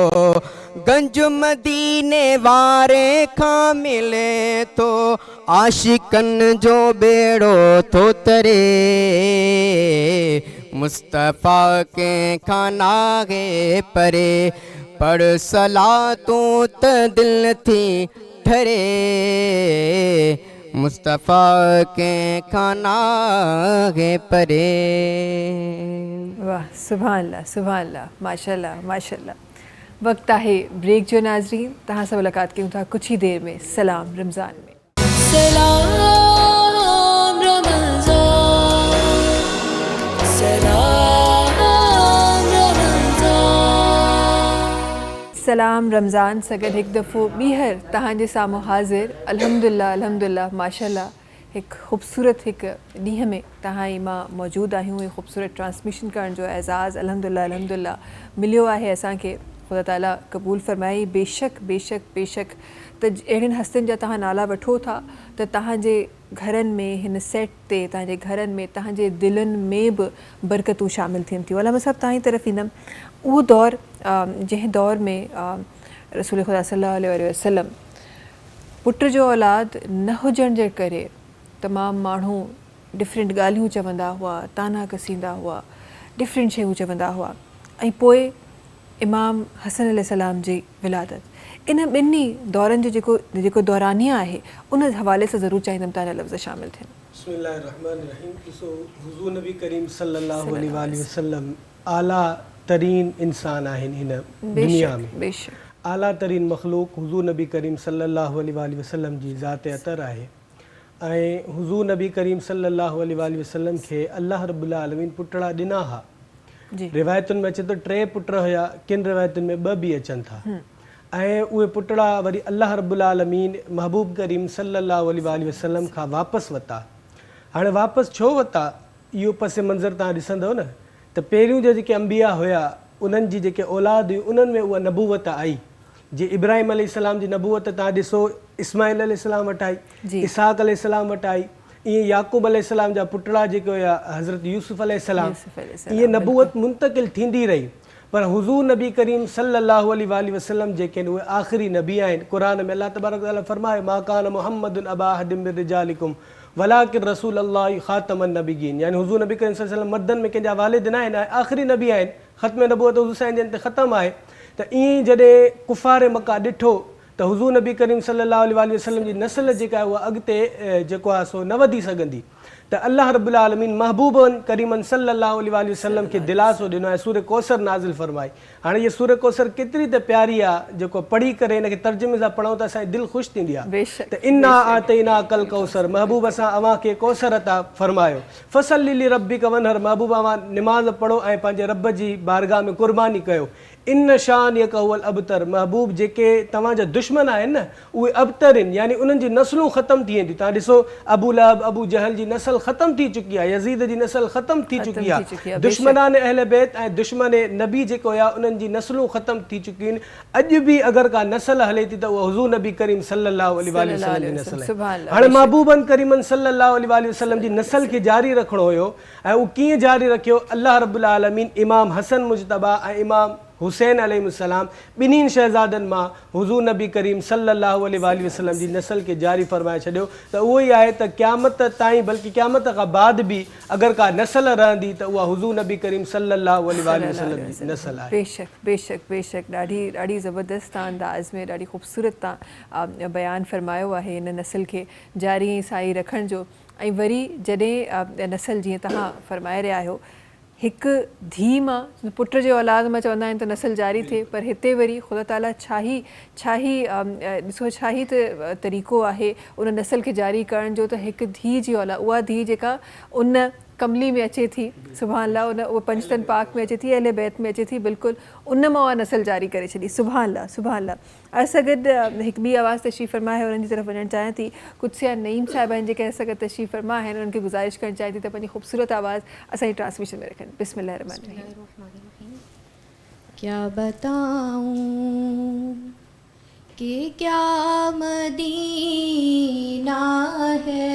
गंज मदीने वारे खां मिले तो आशिकन जो बेड़ो थो तरे मुस्तफ़ा के खाना गे परे पढ़ सलातूं त दिल थी ठरे मुस्तफ़ा के खाना गे परे। वाह सुभान अल्लाह माशाल्लाह माशाल्लाह। वक्त आहे ब्रेक जो नाज़रीन तहां सां मुलाक़ात कयूं था कुछ ही देर में सलाम रमज़ान में। सलाम रमज़ान सलाम रमज़ान सलाम रमज़ान सगन एक दफ़ो ॿीहर तहांजे साम्हूं हाज़िर अल्हम्दुलिल्लाह माशाल्लाह एक ख़ूबसूरत एक ॾींहं में तहां ई मां मौजूद आहियूं। एक ख़ूबसूरत ट्रांसमिशन करण जो एज़ाज़ अल्हम्दुलिल्लाह मिलियो आहे असांखे। ख़ुदा ताला क़बूल फरमाई। बेशक बेशक बेशक त अहिड़ियुनि हस्तियुनि जा तव्हां नाला वठो था त तव्हांजे घरनि में हिन सेट ते तव्हांजे घरनि में तव्हांजे दिलनि में बि बरकतूं शामिलु थियनि थियूं। अलाह सभु तव्हां जी तरफ़ ईंदमि उहो दौर जंहिं दौर में रसूल ख़ुदा सल्लल्लाहु अलैहि वसल्लम पुट जो औलाद न हुजण जे करे तमामु माण्हू डिफरेंट ॻाल्हियूं चवंदा हुआ ताना कसींदा हुआ डिफरेंट शयूं चवंदा हुआ ऐं पोइ इमाम हसन अलैहिस्सलाम जी विलादत इन ॿिन्ही दौरनि जो जेको दौरानिया आहे उन हवाले सां ज़रूरु चाहींदमि तव्हांजा लफ़्ज़ शामिलु थियनि। बिस्मिल्लाहिर्रहमानिर्रहीम। ॾिसो हुज़ूर नबी करीम सल्लल्लाहु अलैहि वसल्लम आला तरीन इंसान आहिनि हिन दुनिया में। बेशक आला तरीन मख़लूक हुज़ूर नबी करीम सल्लल्लाहु अलैहि वसल्लम जी ज़ात अतर आहे ऐं हुज़ूर नबी करीम सल्लल्लाहु अलैहि वसल्लम खे अल्लाह रब्बुल आलमीन पुटड़ा ॾिना हा। रिवायतुनि में अचे तो 3 पुट हुया किन रिवायतुनि में 2 भी अचनि था ऐं उहे पुटड़ा वरी अल्लाह रब्बुल आलमीन महबूब करीम सल्लल्लाहु अलैहि वसल्लम खां वापसि वरिता। हाणे वापसि छो वरिता इहो पस मंज़र तव्हां ॾिसंदव न त पहिरियों जा जेके अंबिया हुया उन्हनि जी जेके औलाद हुई उन्हनि में उहा नबूवत आई। जीअं इब्राहिम अलैहिस्सलाम जी नबूवत तव्हां ॾिसो इस्माइल अलैहिस्सलाम वटि आई इसहाक़ अलैहिस्सलाम वटि आई ईअं याक़ूब अलैहिस्सलाम जा पुटड़ा जेके हुया हज़रत यूसुफ अलैहिस्सलाम इहे नबूवत मुंतक़िल थींदी रही पर हुज़ूर नबी करीम सल्लल्लाहु अलैहि वसल्लम जेके आहिनि उहे आख़िरी नबी आहिनि। क़ुरान में अल्लाह तबारक व तआला फरमाए मा कान मुहम्मदुन अबा अहदिम मिन रिजालिकुम वलाकिन रसूलुल्लाह ख़ातमुन नबिय्यीन यानी हुज़ूर नबी करीम सल्लल्लाहु अलैहि वसल्लम मर्दनि में कंहिंजा वालिद न आहिनि आख़िरी नबी आहिनि। ख़त्म नबूवत हुज़ूर साईं जन ते ख़तमु आहे। त ईअं ई जॾहिं कुफ़ार मक्का ॾिठो त हुज़ूर नबी करीम सल्लल्लाहु अलैहि वसल्लम जी नस्ल जेका आहे उहा अॻिते जेको आहे सो न वधी सघंदी त अल्लाह रब्बुल आलमीन महबूबन करीमन सल्लल्लाहु अलैहि वसल्लम खे दिलासो ॾिनो ऐं सूर कौसर नाज़िल फरमाई। हाणे इहा सूर कौसर केतिरी त प्यारी आहे जेको पढ़ी करे हिनखे तर्जुमे सां पढ़ूं त असांजी दिलि ख़ुशि थींदी आहे। त इन्ना आतैना कल कौसर महबूब असां अव्हांखे कौसर अता फरमायो फसल्लि लिरब्बिक वनहर महबूब अव्हां निमाज़ पढ़ो ऐं पंहिंजे रब जी बारगाह में कुर्बानी कयो। इन शान यकहुल अबतर महबूब जेके तव्हांजा दुश्मन आहिनि न उहे अबतर आहिनि यानी उन्हनि जी नस्लूं ख़तमु थी वेंदियूं। तव्हां ॾिसो अबू लहब अबू जहल जी नस्ल ख़तमु थी चुकी आहे यज़ीद जी नस्ल ख़तमु थी चुकी आहे दुश्मनान अहल बैत ऐं दुश्मन नबी जेको हुया उन्हनि जी नस्लूं ख़तमु थी चुकियूं आहिनि। अॼु बि अगरि का नस्ल हले थी त उहा हुज़ूर नबी करीम सल्लल्लाहु अलैहि वसल्लम जी नस्ल आहे। हाणे महबूबन करीमन सल्लल्लाहु अलैहि वसल्लम जी नस्ल खे जारी रखिणो हुयो ऐं उहो कीअं जारी रखियो अल्लाह रब्बुल आलमीन इमाम हसन मुजतबा ऐं इमाम हुसैन अलैहिस्सलाम ॿिन्हिनि शहज़ादनि मां हुज़ूर नबी करीम सल्लल्लाहु अलैहि वसल्लम जी नस्ल खे जारी फरमाए छॾियो त उहो ई आहे त क़यामत ताईं बल्कि क़यामत खां बाद बि अगरि का नस्ल रहंदी त उहा हुज़ूर नबी करीम सल्लल्लाहु अलैहि वसल्लम जी नस्ल आहे। बेशक बेशक बेशक ॾाढी ज़बरदस्त अंदाज़ में ॾाढी ख़ूबसूरत तव्हां बयानु फरमायो आहे हिन नस्ल खे जारी ऐं साई रखण जो। ऐं वरी जॾहिं नस्ल जीअं तव्हां फरमाए रहिया आहियो हिकु धीउ मां पुट जे औलाद मां चवंदा आहिनि त नस्ल जारी थिए पर हिते वरी ख़ुदा ताला छा ई ॾिसो छा ई तरीक़ो आहे उन नस्ल खे जारी करण जो त हिकु धीउ जी औलाद उहा धीउ जेका उन कमली में अचे थी, सुभान अल्लाह, उन वो पंचतन पाक में अचे थी, अहले बैत में अचे थी, बिल्कुल उन मां नस्ल जारी करे छॾी। सुभान अल्लाह, सुभान अल्लाह। असां गॾु हिकु ॿी आवाज़ तशरीफ़ फरमा है, उन्हनि जी तरफ़ वञणु चाहियां थी। कुदसिया नईम साहिबा आहिनि जेके असां गॾु तशरीफ़ फरमा आहिनि, उन्हनि खे गुज़ारिश करणु चाहियां थी त पंहिंजी ख़ूबसूरत आवाज़ असांजी ट्रांसमिशन में रखनि। बिस्मिल्लाह रहमान रहीम। क्या बताऊं कि क्या मदीना है,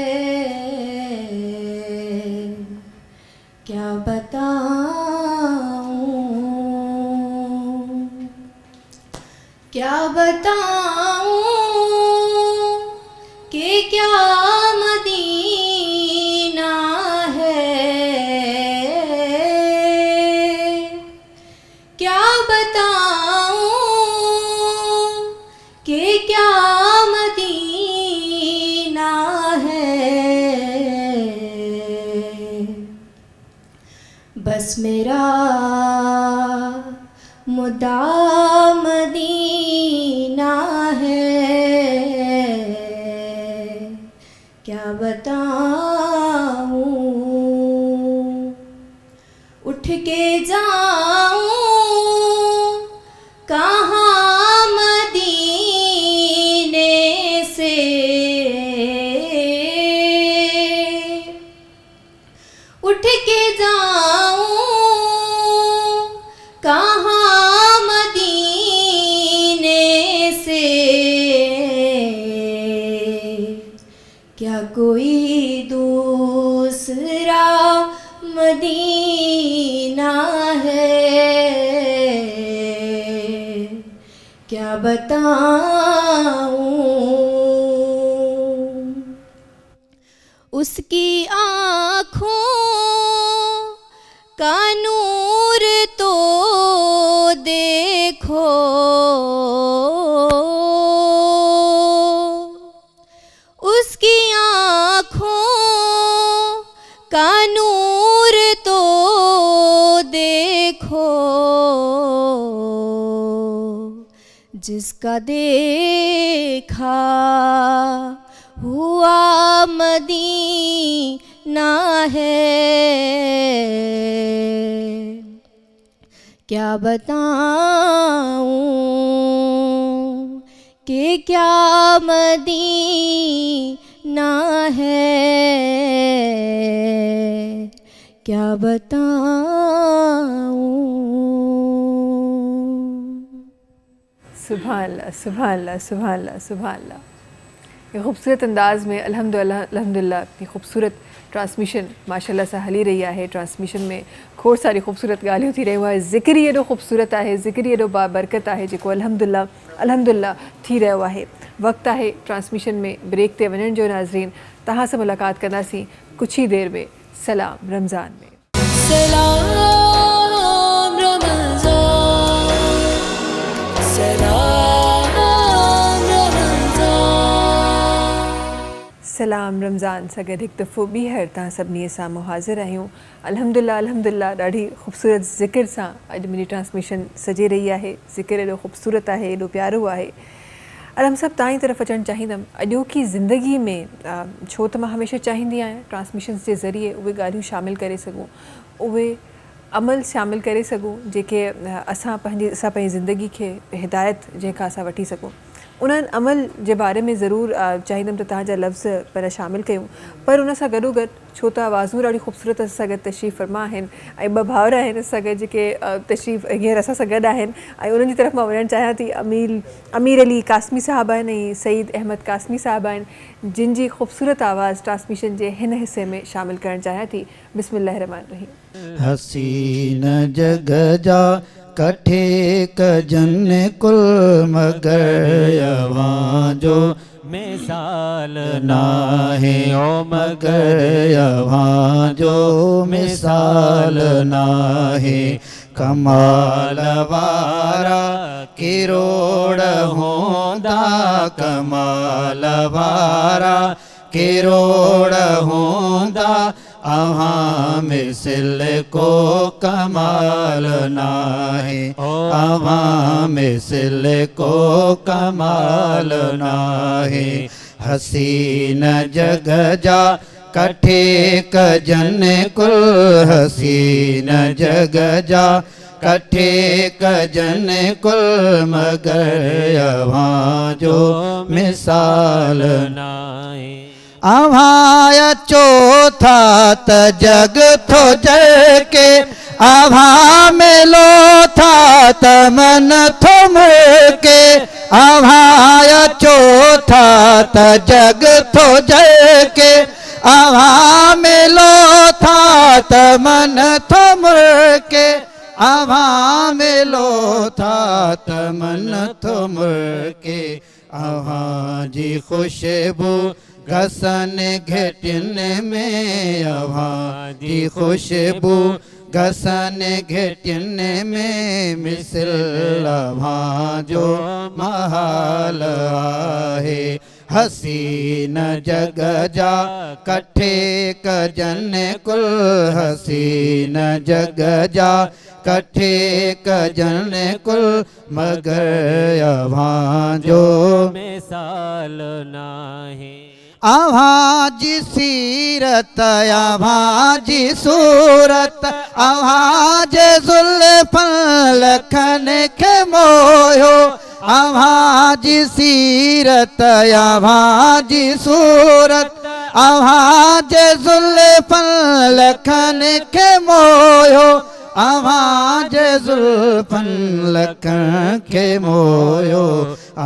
क्या बताऊं, क्या बताऊं कि क्या मदीना है, क्या बताऊं कि क्या मदीना है। बस मेरा मुद्दा मदीना है, क्या बताऊं, उठ के जाऊं कहाँ मदीने से, उठ के जाऊं कहाँ मदीने से। क्या कोई दूसरा मदीना है, क्या बताऊं। उसकी आँखों का नूर तो देखो, उसकी आँखों का नूर तो देखो, जिसका देखा हुआ मदीना है, क्या बताऊं कि क्या मदीना है, क्या बताऊं। सुभान अल्लाह, सुभान अल्लाह, सुभान अल्लाह, सुभान अल्लाह। ये खूबसूरत अंदाज़ में अल्हम्दुलिल्लाह अल्हम्दुलिल्लाह अपनी खूबसूरत ट्रांसमिशन माशाल्लाह सां हली रही है। ट्रांसमिशन में खोड़ सारी खूबसूरत ॻाल्हियूं थी रहियूं आहे। ज़िक्र ही एॾो ख़ूबसूरत आहे, ज़िक्र ही एॾो बाबरकत आहे जेको अल्हम्दुलिल्लाह अल्हम्दुलिल्लाह थी रहियो आहे। वक़्तु आहे ट्रांसमिशन में ब्रेक ते वञण जो। नाज़रीन, तव्हां सां मुलाक़ात कंदासीं कुछ ही देर में सलाम रमज़ान में। सलाम रमज़ान, सलाम रमज़ान। सलाम रमज़ान सां गॾु हिकु दफ़ो ॿीहर तव्हां सभिनी साम्हूं हाज़िर आहियूं। अल्हम्दुलिल्लाह अल्हम्दुलिल्लाह ॾाढी ख़ूबसूरत ज़िक्र सां अॼु मुंहिंजी ट्रांसमिशन सजे रही आहे। ज़िक्र एॾो ख़ूबसूरत आहे, एॾो प्यारो आहे। अलम साहब, तव्हांजी तरफ़ अचणु चाहींदमि। अॼोकी ज़िंदगी में छो त मां हमेशह चाहींदी आहियां ट्रांसमिशन जे ज़रिए उहे ॻाल्हियूं शामिलु करे सघूं, उहे अमल शामिलु करे सघूं जेके असां पंहिंजी ज़िंदगी खे हिदायत जंहिंखां असां वठी सघूं। उन्हनि अमल जे बारे में ज़रूरु चाहींदमि त तव्हांजा लफ़्ज़ पर शामिलु कयूं, पर उन सां गॾोगॾु छो त आवाज़ूं ॾाढी ख़ूबसूरत असां गॾु तशरीफ़ फरमा आहिनि ऐं ॿ भाउर आहिनि असां गॾु जेके तशरीफ़ हींअर असां सां गॾु आहिनि ऐं उन्हनि जी तरफ़ मां वञणु चाहियां थी। अमीर अली कासमी साहब आहिनि ऐं सईद अहमद कासमी साहब आहिनि, जिन जी ख़ूबसूरत आवाज़ ट्रांसमिशन जे हिन हिसे में शामिलु करणु चाहियां थी। बिस्मिल्लाह रहमान रहीम। हसीन जग जा कठे कजन कुल मगर यवां जो मिसाल नाहे ओ मगर यवां जो मिसाल नाहे। कमाल वारा किरोड़ होंदा, कमाल वारा किरोड़ होंदा, अहाँ मिसल को कमाल नाहे, अहाँ मिसल को कमाल नाहे। हसीन जग जा कठे कजन कुल हसीन जग जा कठे कजन कुल मगर अवां जो मिसाल नाहे अवाय चौथा त जग थो जर के अवा मेलो था त मन थो मुके अवाय चौथा त जग थो जर के अवा मेलो था त मन थो मुके अवा मेलो था त मन थो मुके अवा जी खुशबू घसन घटिन में अवा जी खुशबू घसन घटिन में मिसल अवा जो महल आहे हसीन जग जा कठे कजन कुल हसीन जग जा कठे कजन कुल मगर अवां जो मिसाल नाहे अवां जी सीरत अवां जी सूरत अवां जे ज़ुल्फ़न लखन खे मोयो अवां जी सीरत अवां जी सूरत अवां जे ज़ुल्फ़न लखन खे मोयो अवां जे ज़ुल्फ़न लखन खे मोयो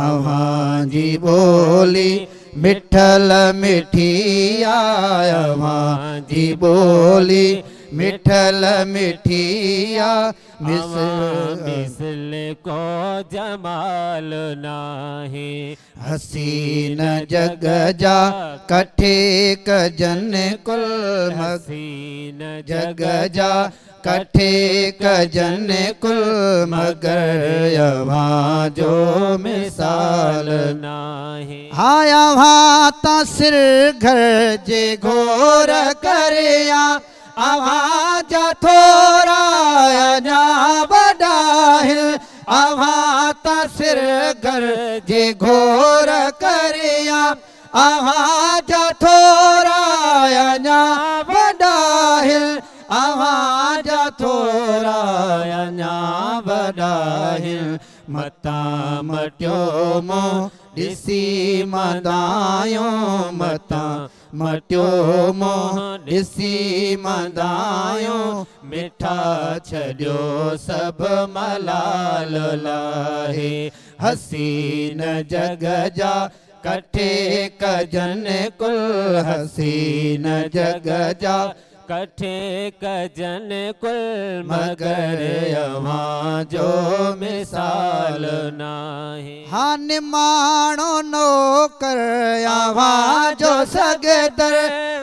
अवां जी ॿोली मिठल मिठी अवां जी ॿोली मिठल मिठी मिसल को जमाल नाहे हसीन जग जा कठे कजन कुल हसीन जग जा कठे कजन कुल मगर अवां जो मिसाल नाहे हाय अवां ता सिर घर जे घोर करिया अवां जा थोरा अञा वॾाहिल अवां ता सिर घर जे घोर करिया अवां जा थोरा अञा वॾाहिल अवां जा थोरा अञा वॾाहिल मता मटियो मो ॾिसी मदायो मता मटियो मो ॾिसी मदायो मिठा छॾियो सभु मलाल लाहे हसीन जग जा कठे कजन कुल हसीन जग जा कठे कजन कुल मगर अवां जो मिसाल नाहे हा निमाणो नौकर अवां जो सगदर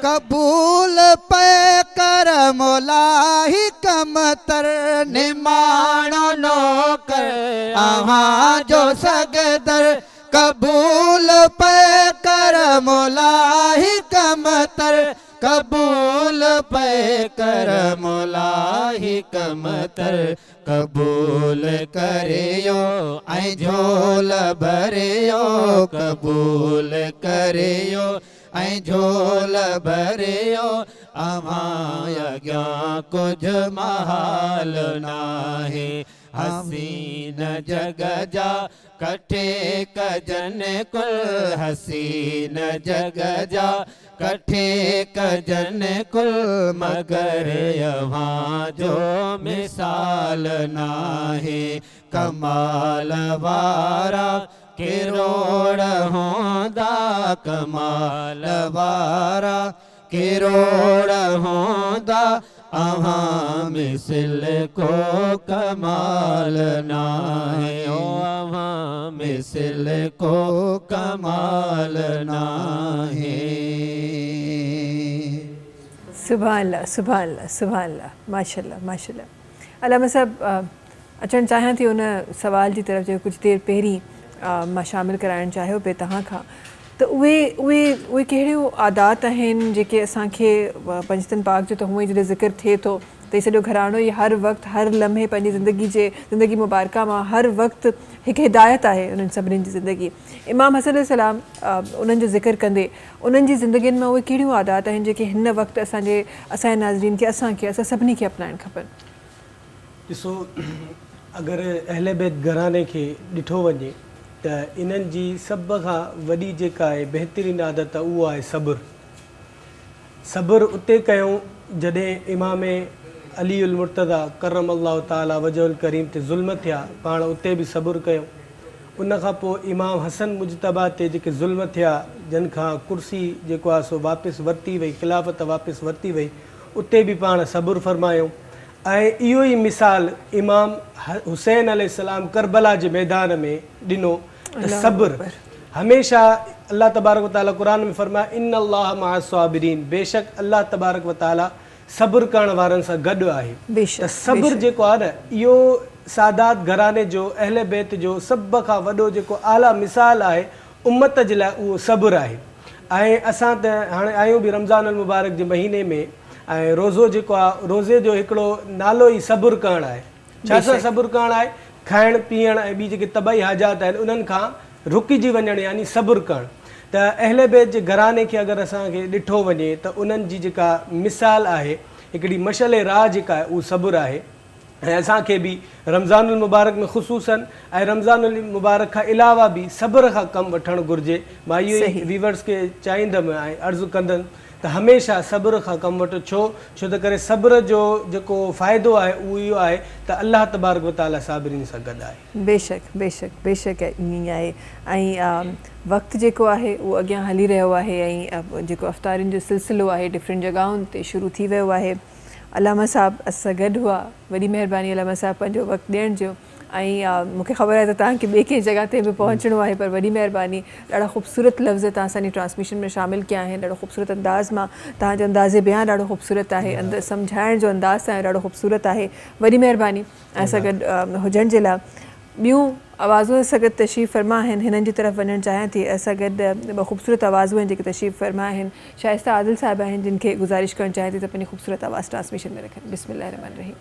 कबूल पे कर मोलाही कमतर निमाणो नौकर अवां जो सगदर कबूल पे कर मोलाही कमतर कबूल पे कर मोलाही कमतर कबूल करियो ऐं झोल भरियो कबूल करियो ऐं झोल भरियो अवां अॻियां कुझु महाल नाहे हसीन जग जा कठे कजन कुल हसीन जग जा कठे कजन कुल मगर अवां जो मिसाल नाहे कमाल वारा किरोड़ होंदा कमाल वारा किरोड़ होंदा अवां मिसल को कमाल नाहे ओ अवां मिसल को कमाल नाहे सुभान अल्लाह सुभान अल्लाह सुभान अल्लाह माशाल्लाह माशाल्लाह अलामा साहब अचणु चाहियां थी उन सवाल जी तरफ़ जो कुझु देरि पहिरीं मां शामिलु कराइणु चाहियो पिए तव्हां खां त उहे कहिड़ियूं आदात आहिनि जेके असांखे पंजतन पाक जो त हूअं ई जॾहिं ज़िक्र थिए थो त त सॼो घरानो ये हर वक़्तु हर लम्हे पंहिंजी ज़िंदगी मुबारक मां हर वक़्तु हिकु हिदायत आहे उन्हनि सभिनीनि जी ज़िंदगी। इमाम हसन अलैहिस्सलाम उन्हनि जो ज़िक्र कंदे उन्हनि जी ज़िंदगियुनि में उहे कहिड़ियूं आदात आहिनि जेके हिन वक़्तु असांजे नाज़रीन खे असां सभिनी खे अपनाइणु खपनि? ॾिसो, अगरि अहले बैत घराने खे ॾिठो वञे त इन्हनि जी सभ खां वॾी जेका आहे बहितरीन आदत उहा आहे सब्र। सब्र उते कयूं जॾहिं इमाम अली उल मुर्तज़ा करम अल्लाह ताला वजहुल करीम ते ज़ुल्म थिया, पाण उते बि सब्र कयूं। उन खां पोइ इमाम हसन मुजतबा ते जेके ज़ुल्म थिया, जिन खां कुर्सी जेको आहे सो वापसि वरिती वई, ख़िलाफ़त वापसि वरिती वई, उते बि पाण सब्र फरमायूं। ऐं इहो ई मिसाल इमाम हुसैन अलैहिस्सलाम करबला जे मैदान में ॾिनो त सब्र हमेशा अल्लाह तबारक व तआला क़ुरान में फरमाया इन अल्लाह मअ साबिरीन, बेशक अल्लाह तबारक व तआला सब्र करण वारनि सां गॾु आहे। त सब्र जेको आहे न, इहो सादात घराने जो अहले बैत जो सभ खां वॾो जेको आला मिसाल आहे उम्मत जे लाइ, उहो सब्र आहे। ऐं असां त हाणे आहियूं बि रमज़ान अल मुबारक जे महीने में, ऐं रोज़ो जेको आहे रोज़े जो हिकिड़ो नालो ई सब्र करणु आहे। छा सां सब्र करणु आहे? खाइण पीअण ऐं ॿी जेके तबाही हाजात आहिनि उन्हनि खां रुकिजी वञणु, यानी सब्र करणु। त अहले बैत जे घराने खे अगरि असांखे ॾिठो वञे त उन्हनि जी जेका मिसाल आहे, हिकिड़ी मशल राह जेका आहे उहा सब्र आहे। ऐं असांखे बि रमज़ानुल मुबारक में ख़ुसूसन ऐं रमज़ानुल मुबारक खां अलावा बि सब्र खां कमु वठणु घुरिजे। मां इहो ई व्यूवर्स खे चाहींदुमि ऐं अर्ज़ु कंदुमि त हमेशह सब्र खां कमु वठो। छो त करे सब्र जो जेको फ़ाइदो आहे उहो इहो आहे त अल्लाह तबारक व तआला साबिरीन सां गॾु आहे। बेशक बेशक बेशक ईअं आहे। ऐं वक़्तु जेको आहे उहो अॻियां हली रहियो आहे ऐं जेको अफ़्तारियुनि जो सिलसिलो आहे डिफरेंट जॻहुनि ते शुरू थी वियो आहे। अलामा साहब असां गॾु हुआ, वॾी महिरबानी अलामा साहब पंहिंजो वक़्तु ॾियण जो। ऐं मूंखे ख़बर आहे त तव्हांखे ॿिए कंहिं जॻह ते बि पहुचणो आहे, पर वॾी महिरबानी, ॾाढा ख़ूबसूरत लफ़्ज़ तव्हां असांजी ट्रांसमिशन में शामिलु कया आहिनि। ॾाढो ख़ूबसूरत अंदाज़ मां तव्हांजो अंदाज़े बयान ॾाढो ख़ूबसूरत आहे, अंदरि सम्झाइण जो अंदाज़ तव्हांजो ॾाढो ख़ूबसूरत आहे। वॾी महिरबानी ऐं सां गॾु हुजण जे लाइ। ॿियूं आवाज़ूं सां गॾु तशरीफ़ फरमा आहिनि, हिननि जी तरफ़ वञणु चाहियां थी। असां गॾु ॿ ख़ूबसूरत आवाज़ूं आहिनि जेके तशरीफ़ फरमा आहिनि। शाइस्ता आदिल साहिब आहिनि जिन खे गुज़ारिश करणु चाहियां थी त पंहिंजी ख़ूबसूरत आवाज़ ट्रांसमिशन में रखनि। बिस्मिल्लाह रहमान रहीम।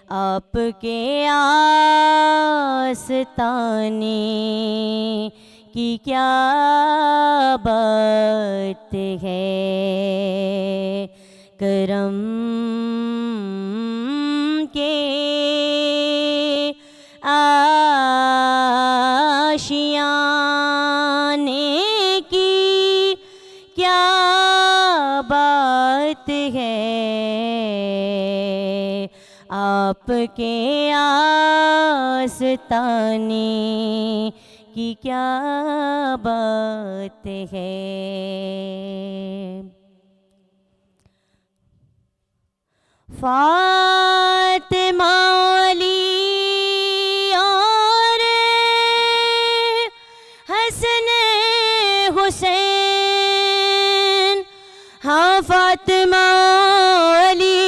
आपके आस्ताने की क्या बात है, करम के आशियाने की क्या बात है, आपके आस्ताने की क्या बात है। फातिमा अली और हसन हुसैन, हाँ फातिमा अली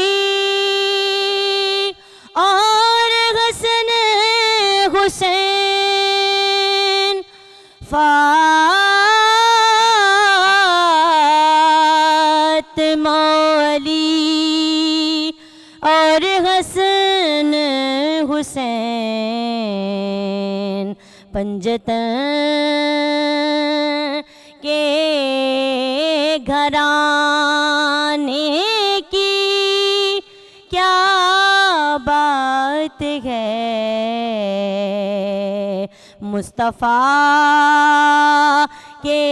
और हसन हुसैन, फातिमा अली और हसन हुसैन, पंजतन के घराने की क्या बात है, मुस्तफ़ा के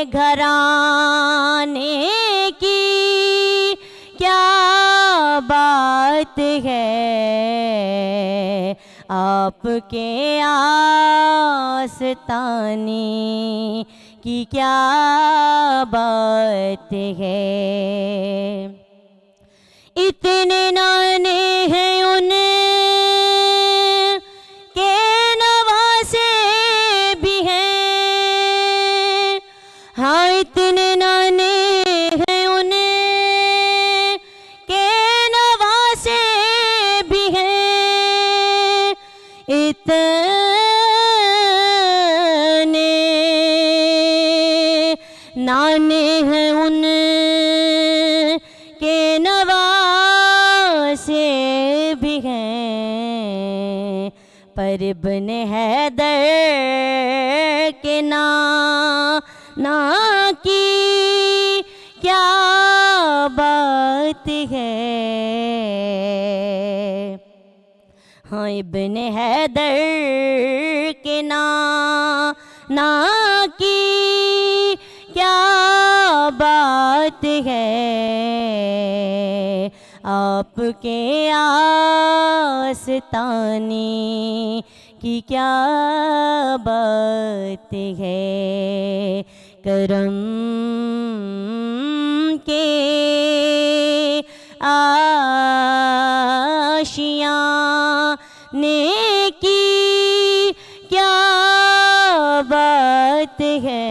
घराने की क्या बात है, आपके आस्ताने की क्या बात है। इतने नाने हैं उन्हें के नवासे भी हैं। हाँ इतने नाने हैं उन्हें के नवासे भी हैं। इतने नाने हैं उन्हें के नवासे भी हैं। पर इब्न हैदर के ना की क्या बात है। हाँ इब्न हैदर के ना की क्या बात है। आपके आस्तानी की क्या बात है। करम के आशियाने की क्या बात है।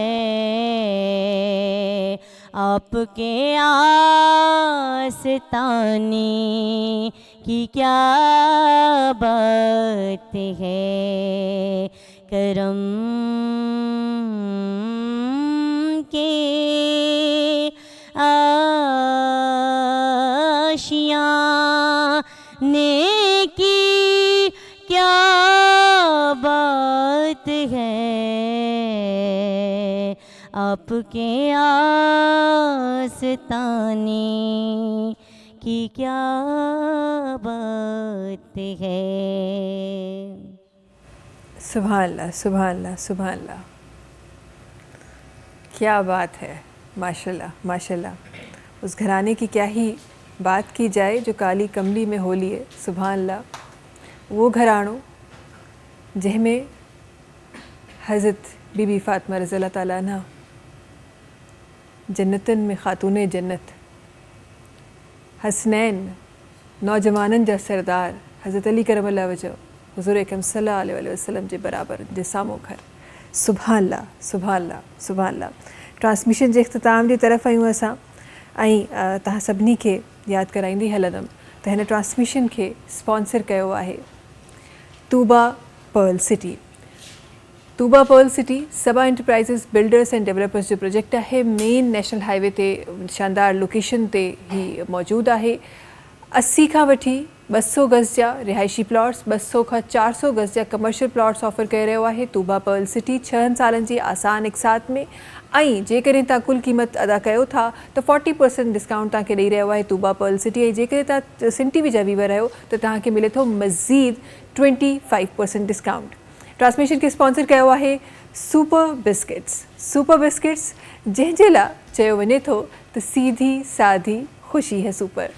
आपके आस्तानी की क्या बात है। करम के आशियाने की क्या बात है। आपके आस्तानी की क्या बात है। सुभान अल्लाह, सुभान अल्लाह, सुभान अल्लाह। क्या बात है, माशाल्लाह माशाल्लाह। उस घराने की क्या ही बात की जाए जो काली कमली में होली है। सुभान अल्लाह। वो घरानों जंहिंमें हज़रत बीबी फ़ातिमा रज़ियल्लाहु ताला अन्हा जन्नतन में ख़ातून जन्नत, हसनैन नौजवानन जा सरदार हज़रत अली करमल्लाहु वजह हुज़ूर अकरम सल्लल्लाहु अलैहि वसल्लम जे बराबर जे साम्हूं घर। सुभान अल्लाह, सुभान अल्लाह, सुभान अल्लाह। ट्रांसमिशन जे इख़्तिताम जी तरफ़ आहियूं असां ऐं तव्हां सभिनी खे यादि कराईंदी हलंदमि त हिन ट्रांसमिशन खे स्पॉन्सर कयो आहे Tooba pearl city. Tooba pearl city Saba enterprises builders and developers जो प्रोजेक्ट है। मेन नेशनल हाईवे ते शानदार लोकेशन ते ही मौजूद है। 80 खां वठी 200 गज़ जा रिहाइशी प्लॉट्स, 200 खां 400 गज़ जा कमर्शियल प्लॉट्स ऑफर करे रहियो आहे तूबा पर्ल सिटी। 6 सालनि जी आसान इक़सात में ऐं जेकॾहिं तव्हां कुल क़ीमत अदा कयो था त 40% डिस्काउंट तव्हांखे ॾेई रहियो आहे तूबा पर्ल सिटी। ऐं जेकॾहिं तव्हां सिंटीवी जा वीवर आहियो त तव्हांखे मिले थो मज़ीद 25% डिस्काउंट। ट्रांसमिशन के स्पॉन्सर कयो आहे सुपर बिस्किट्स। सुपर बिस्किट्स जंहिंजे लाइ चयो वञे थो त सीधी सादी ख़ुशी है सुपर।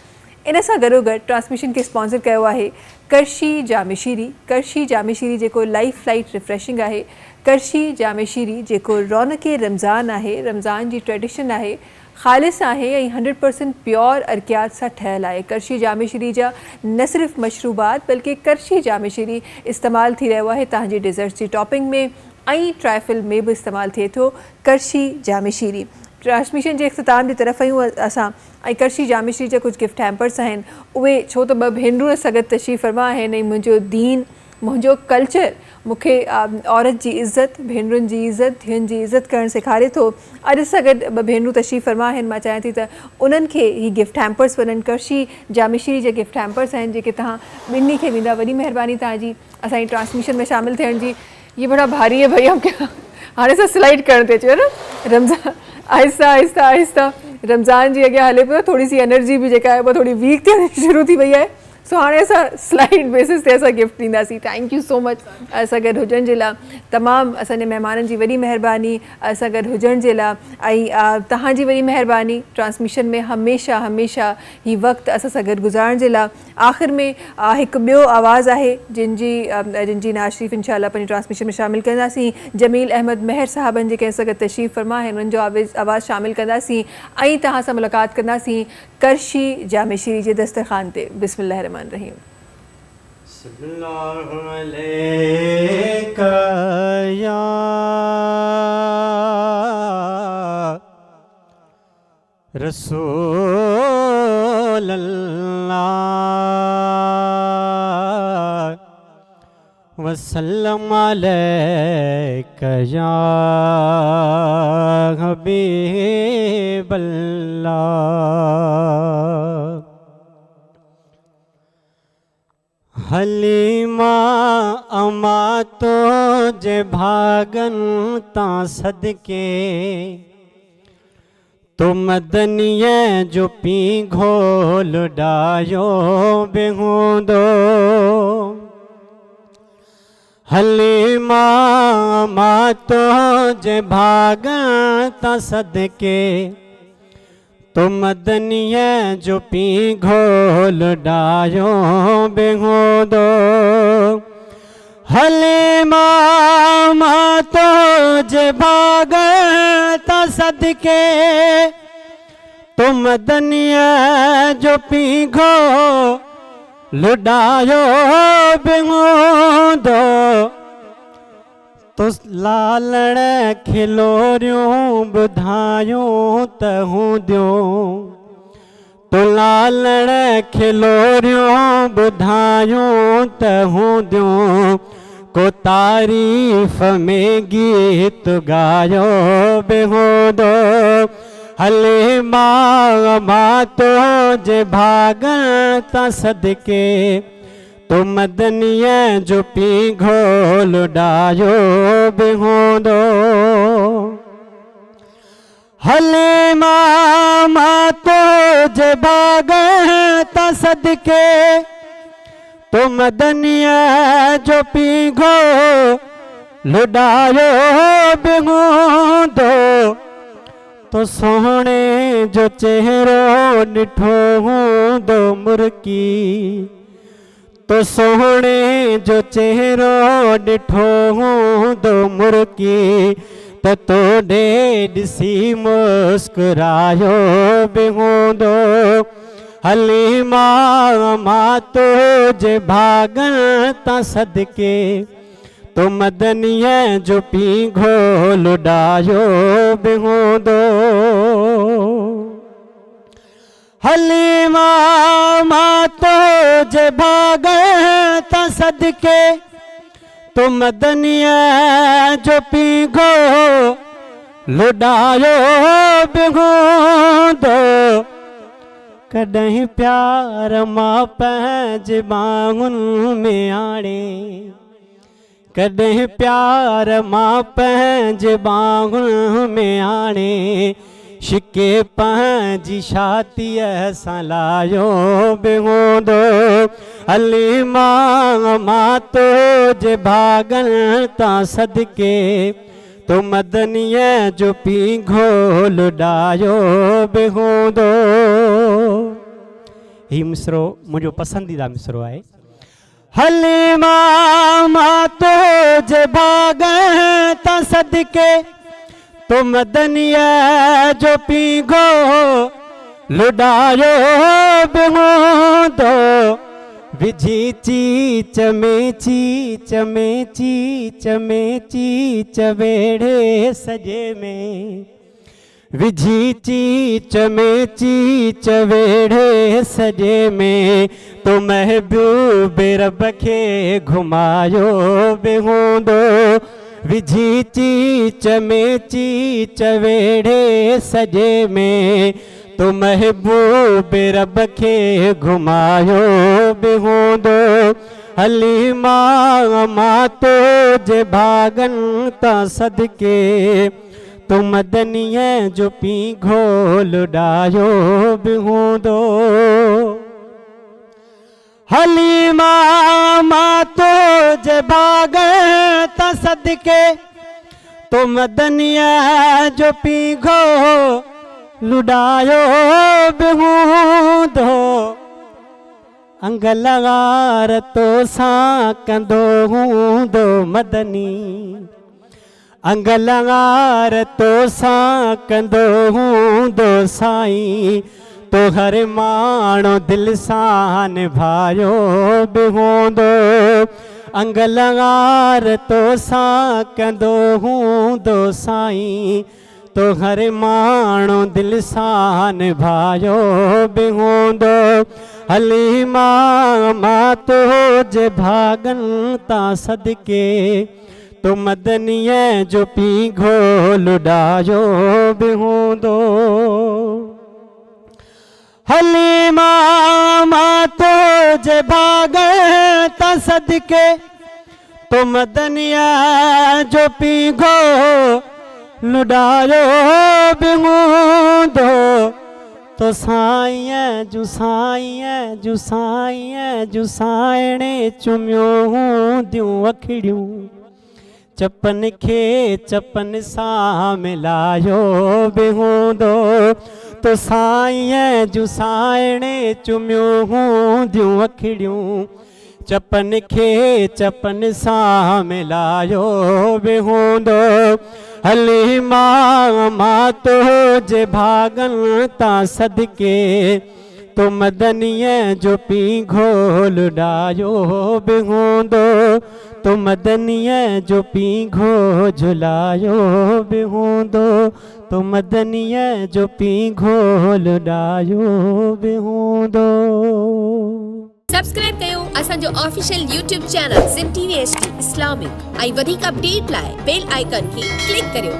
इन सां गॾोगॾु ट्रांसमिशन के स्पॉन्सर कयो आहे करशी जामे शीरी। करशी जामे शीरी जेको लाइफ लाइट रिफ्रेशिंग आहे। करशी जामे शीरी जेको रौनक रमज़ान आहे, रमज़ान जी ट्रेडिशन आहे, ख़ालिस आहे ऐं 100% प्योर अर्कियात सां ठहियल आहे। करशी जामे शीरी जा न सिर्फ़ु मशरूबात बल्कि करशी जामे शीरी इस्तेमालु थी रहियो आहे तव्हांजी डिज़र्ट्स जी टॉपिंग में ऐं ट्राइफल में बि इस्तेमालु थिए थो करशी जामे शीरी। ट्रांसमिशन जे इख़्तिताम जी तरफ़ आहियूं असां ऐं करशी जामे शीरी जा कुझु गिफ्ट हैम्पर्स आहिनि। उहे छो त 2 भेनरूं सगत तशरीफ़ फरमा आहिनि ऐं मुंहिंजो दीन, मुंहिंजो कल्चर मूंखे औरत जी इज़त, भेनरुनि जी इज़त, धीअनि जी इज़त करणु सेखारे थो। अॼु सां गॾु 2 भेनरूं तशरीफ़ फरमा आहिनि। मां चाहियां थी त उन्हनि खे ही गिफ्ट हैम्पर्स वञनि। करशी जामे शीरी जे गिफ्ट हैम्पर्स आहिनि जेके तव्हां ॿिन्ही खे वेंदा। वॾी महिरबानी तव्हांजी असांजी ट्रांसमिशन में शामिलु थियण जी। ये बड़ा भारी है भैया, हाणे सां स्लाइड करण ते अचो न। रमज़ान आहिस्ता आहिस्ता आहिस्ता रमज़ान जी अॻियां हले पियो। थोड़ी सी एनर्जी भी जेका है वो थोड़ी वीक थियण शुरू थी वई आहे। सो हाणे असां स्लाइड बेसिस ते असां गिफ्ट ॾींदासीं। थैंक यू सो मच असां गॾु हुजण जे लाइ, तमामु असांजे महिमाननि जी वॾी महिरबानी असां गॾु हुजण जे लाइ, ऐं तव्हांजी वॾी महिरबानी ट्रांसमिशन में हमेशह हमेशह ही वक़्तु असां सां गॾु गुज़ारण जे लाइ। आख़िर में हिकु ॿियो आवाज़ु आहे जिनजी नाज़ शरीफ़ इंशाअल्लाह पंहिंजी ट्रांसमिशन में शामिलु कंदासीं। जमील अहमद महर साहबनि जेके असां गॾु तशरीफ़ फरमा आहिनि, उन्हनि जो आवाज़ु शामिलु कंदासीं ऐं तव्हां सां मुलाक़ात कंदासीं करशी जामे शीरी जे दस्तरख़ान ते। बिस्मिल्लाह रहमान रहीम। रसूल अल्लाह वसल्लम अलैका या हबीब अल्लाह। हलीमा अमा तो जे भागन ता सदके, तो मदनिया जो पी घोल डायो बेहूंदो। हलीमा मा तो जे भागन ता सदके, तो मदनिया जो पी घोल डायो बेहूंदो। हलीमा मा तो जे भागन ता सदके, तो मदनिया जो पी घोल डायो बेहूंदो। तो लालण खिलोरियूं ॿुधायूं त हूंदियूं, तो लालण खिलोरियूं ॿुधायूं त हूंदियूं। को तारीफ़ में गीत गायो बेहूंदो। हलीमा मा तो जे भागन ता सदके, तो मदनिया जो पी घोल डायो बेहूंदो। हलीमा मा तो जे भागन ता सदके, तो मदनिया जो पी घोल डायो बेहूंदो। तो सोहणे जो चेहरो ॾिठो हूंदो मुर्की, तो सोहणे जो चेहरो ॾिठो हूंदो मुर्की। त तोॾे ॾिसी मुस्कुरायो बेहूंदो। हलीमा मा तो जे भागन ता सदके, तो मदनिया जो पी घोल डायो बेहूंदो। हलीमा मा तो जे भागन ता सदके, तो मदनिया जो पी घोल डायो बेहूंदो। कॾहिं प्यार मां पंहिंजे बाहुनि में आणे, कॾहिं प्यार मां पंहिंजे बाहुनि में आणे। शिके पंहिंजी छातीअ सां लायो बेहूंदो। हलीमा मा तो जे भागन ता सदके, तो मदनिया जो पी घोल डायो बेहूंदो। ही मिसरो मुंहिंजो पसंदीदा मिसरो आहे। हलीमा मा तो जे भागन ता सदके, तो मदनिया जो पी घोल डायो बेहूंदो। विझी चीच में चीच में चीच में चीच वेड़े सजे में, विझी चीच में चीच वेड़े सजे में। तो महबूब रब खे घुमायो बेहूंदो। विझी चीच में चीच वेड़े सजे में, तो महबूब रब खे घुमायो बेहूंदो। हलीमा मा तो जे भागन ता सदके, तो मदनिया जो पी घोल डायो बेहूंदो। हलीमा मां तो जे भाग त सदके तो मदनिया जो पीघो लुडायो बेहूंदो अंग लगार तो सां कंदो हूंदो मदनी अंग लगार तो सां कंदो हूंदो साईं तो हर माण्हू दिलि सां निभायो बि हूंदो अंग लगार तो सां कंदो हूंदो साईं तो हर माण्हू दिलि सां निभायो बि हूंदो हलीमा मां तो जे भागनि तां सदके तो मदनीअ जो पीघो लुडायो बि हूंदो हलीमा मां तो जे भागनि तां सदके तो मदनीअ जो पीघो लुडायो बि हूंदो तो साईं जू साइणे चुमियो हूंदियूं अखिड़ियूं चपन खे चपन सां मिलायो बि हूंदो तो साईं जू साइणे चुमियो हूंदियूं अखिड़ियूं चपन खे चपन सां मिलायो बि हूंदो हलीमा मां तो जे भागनि तां सदके तो मदनीअ जो पीघो लुडायो बि हूंदो तो मदनीअ जो पीघो झुलायो बि हूंदो तो मदनीअ जो पीघो लुडायो बि हूंदो। सब्सक्राइब कयो असांजो official YouTube channel Sindh TV HD Islamic ऐं वधीक अपडेट लाइ बेल आइकन खे क्लिक करियो।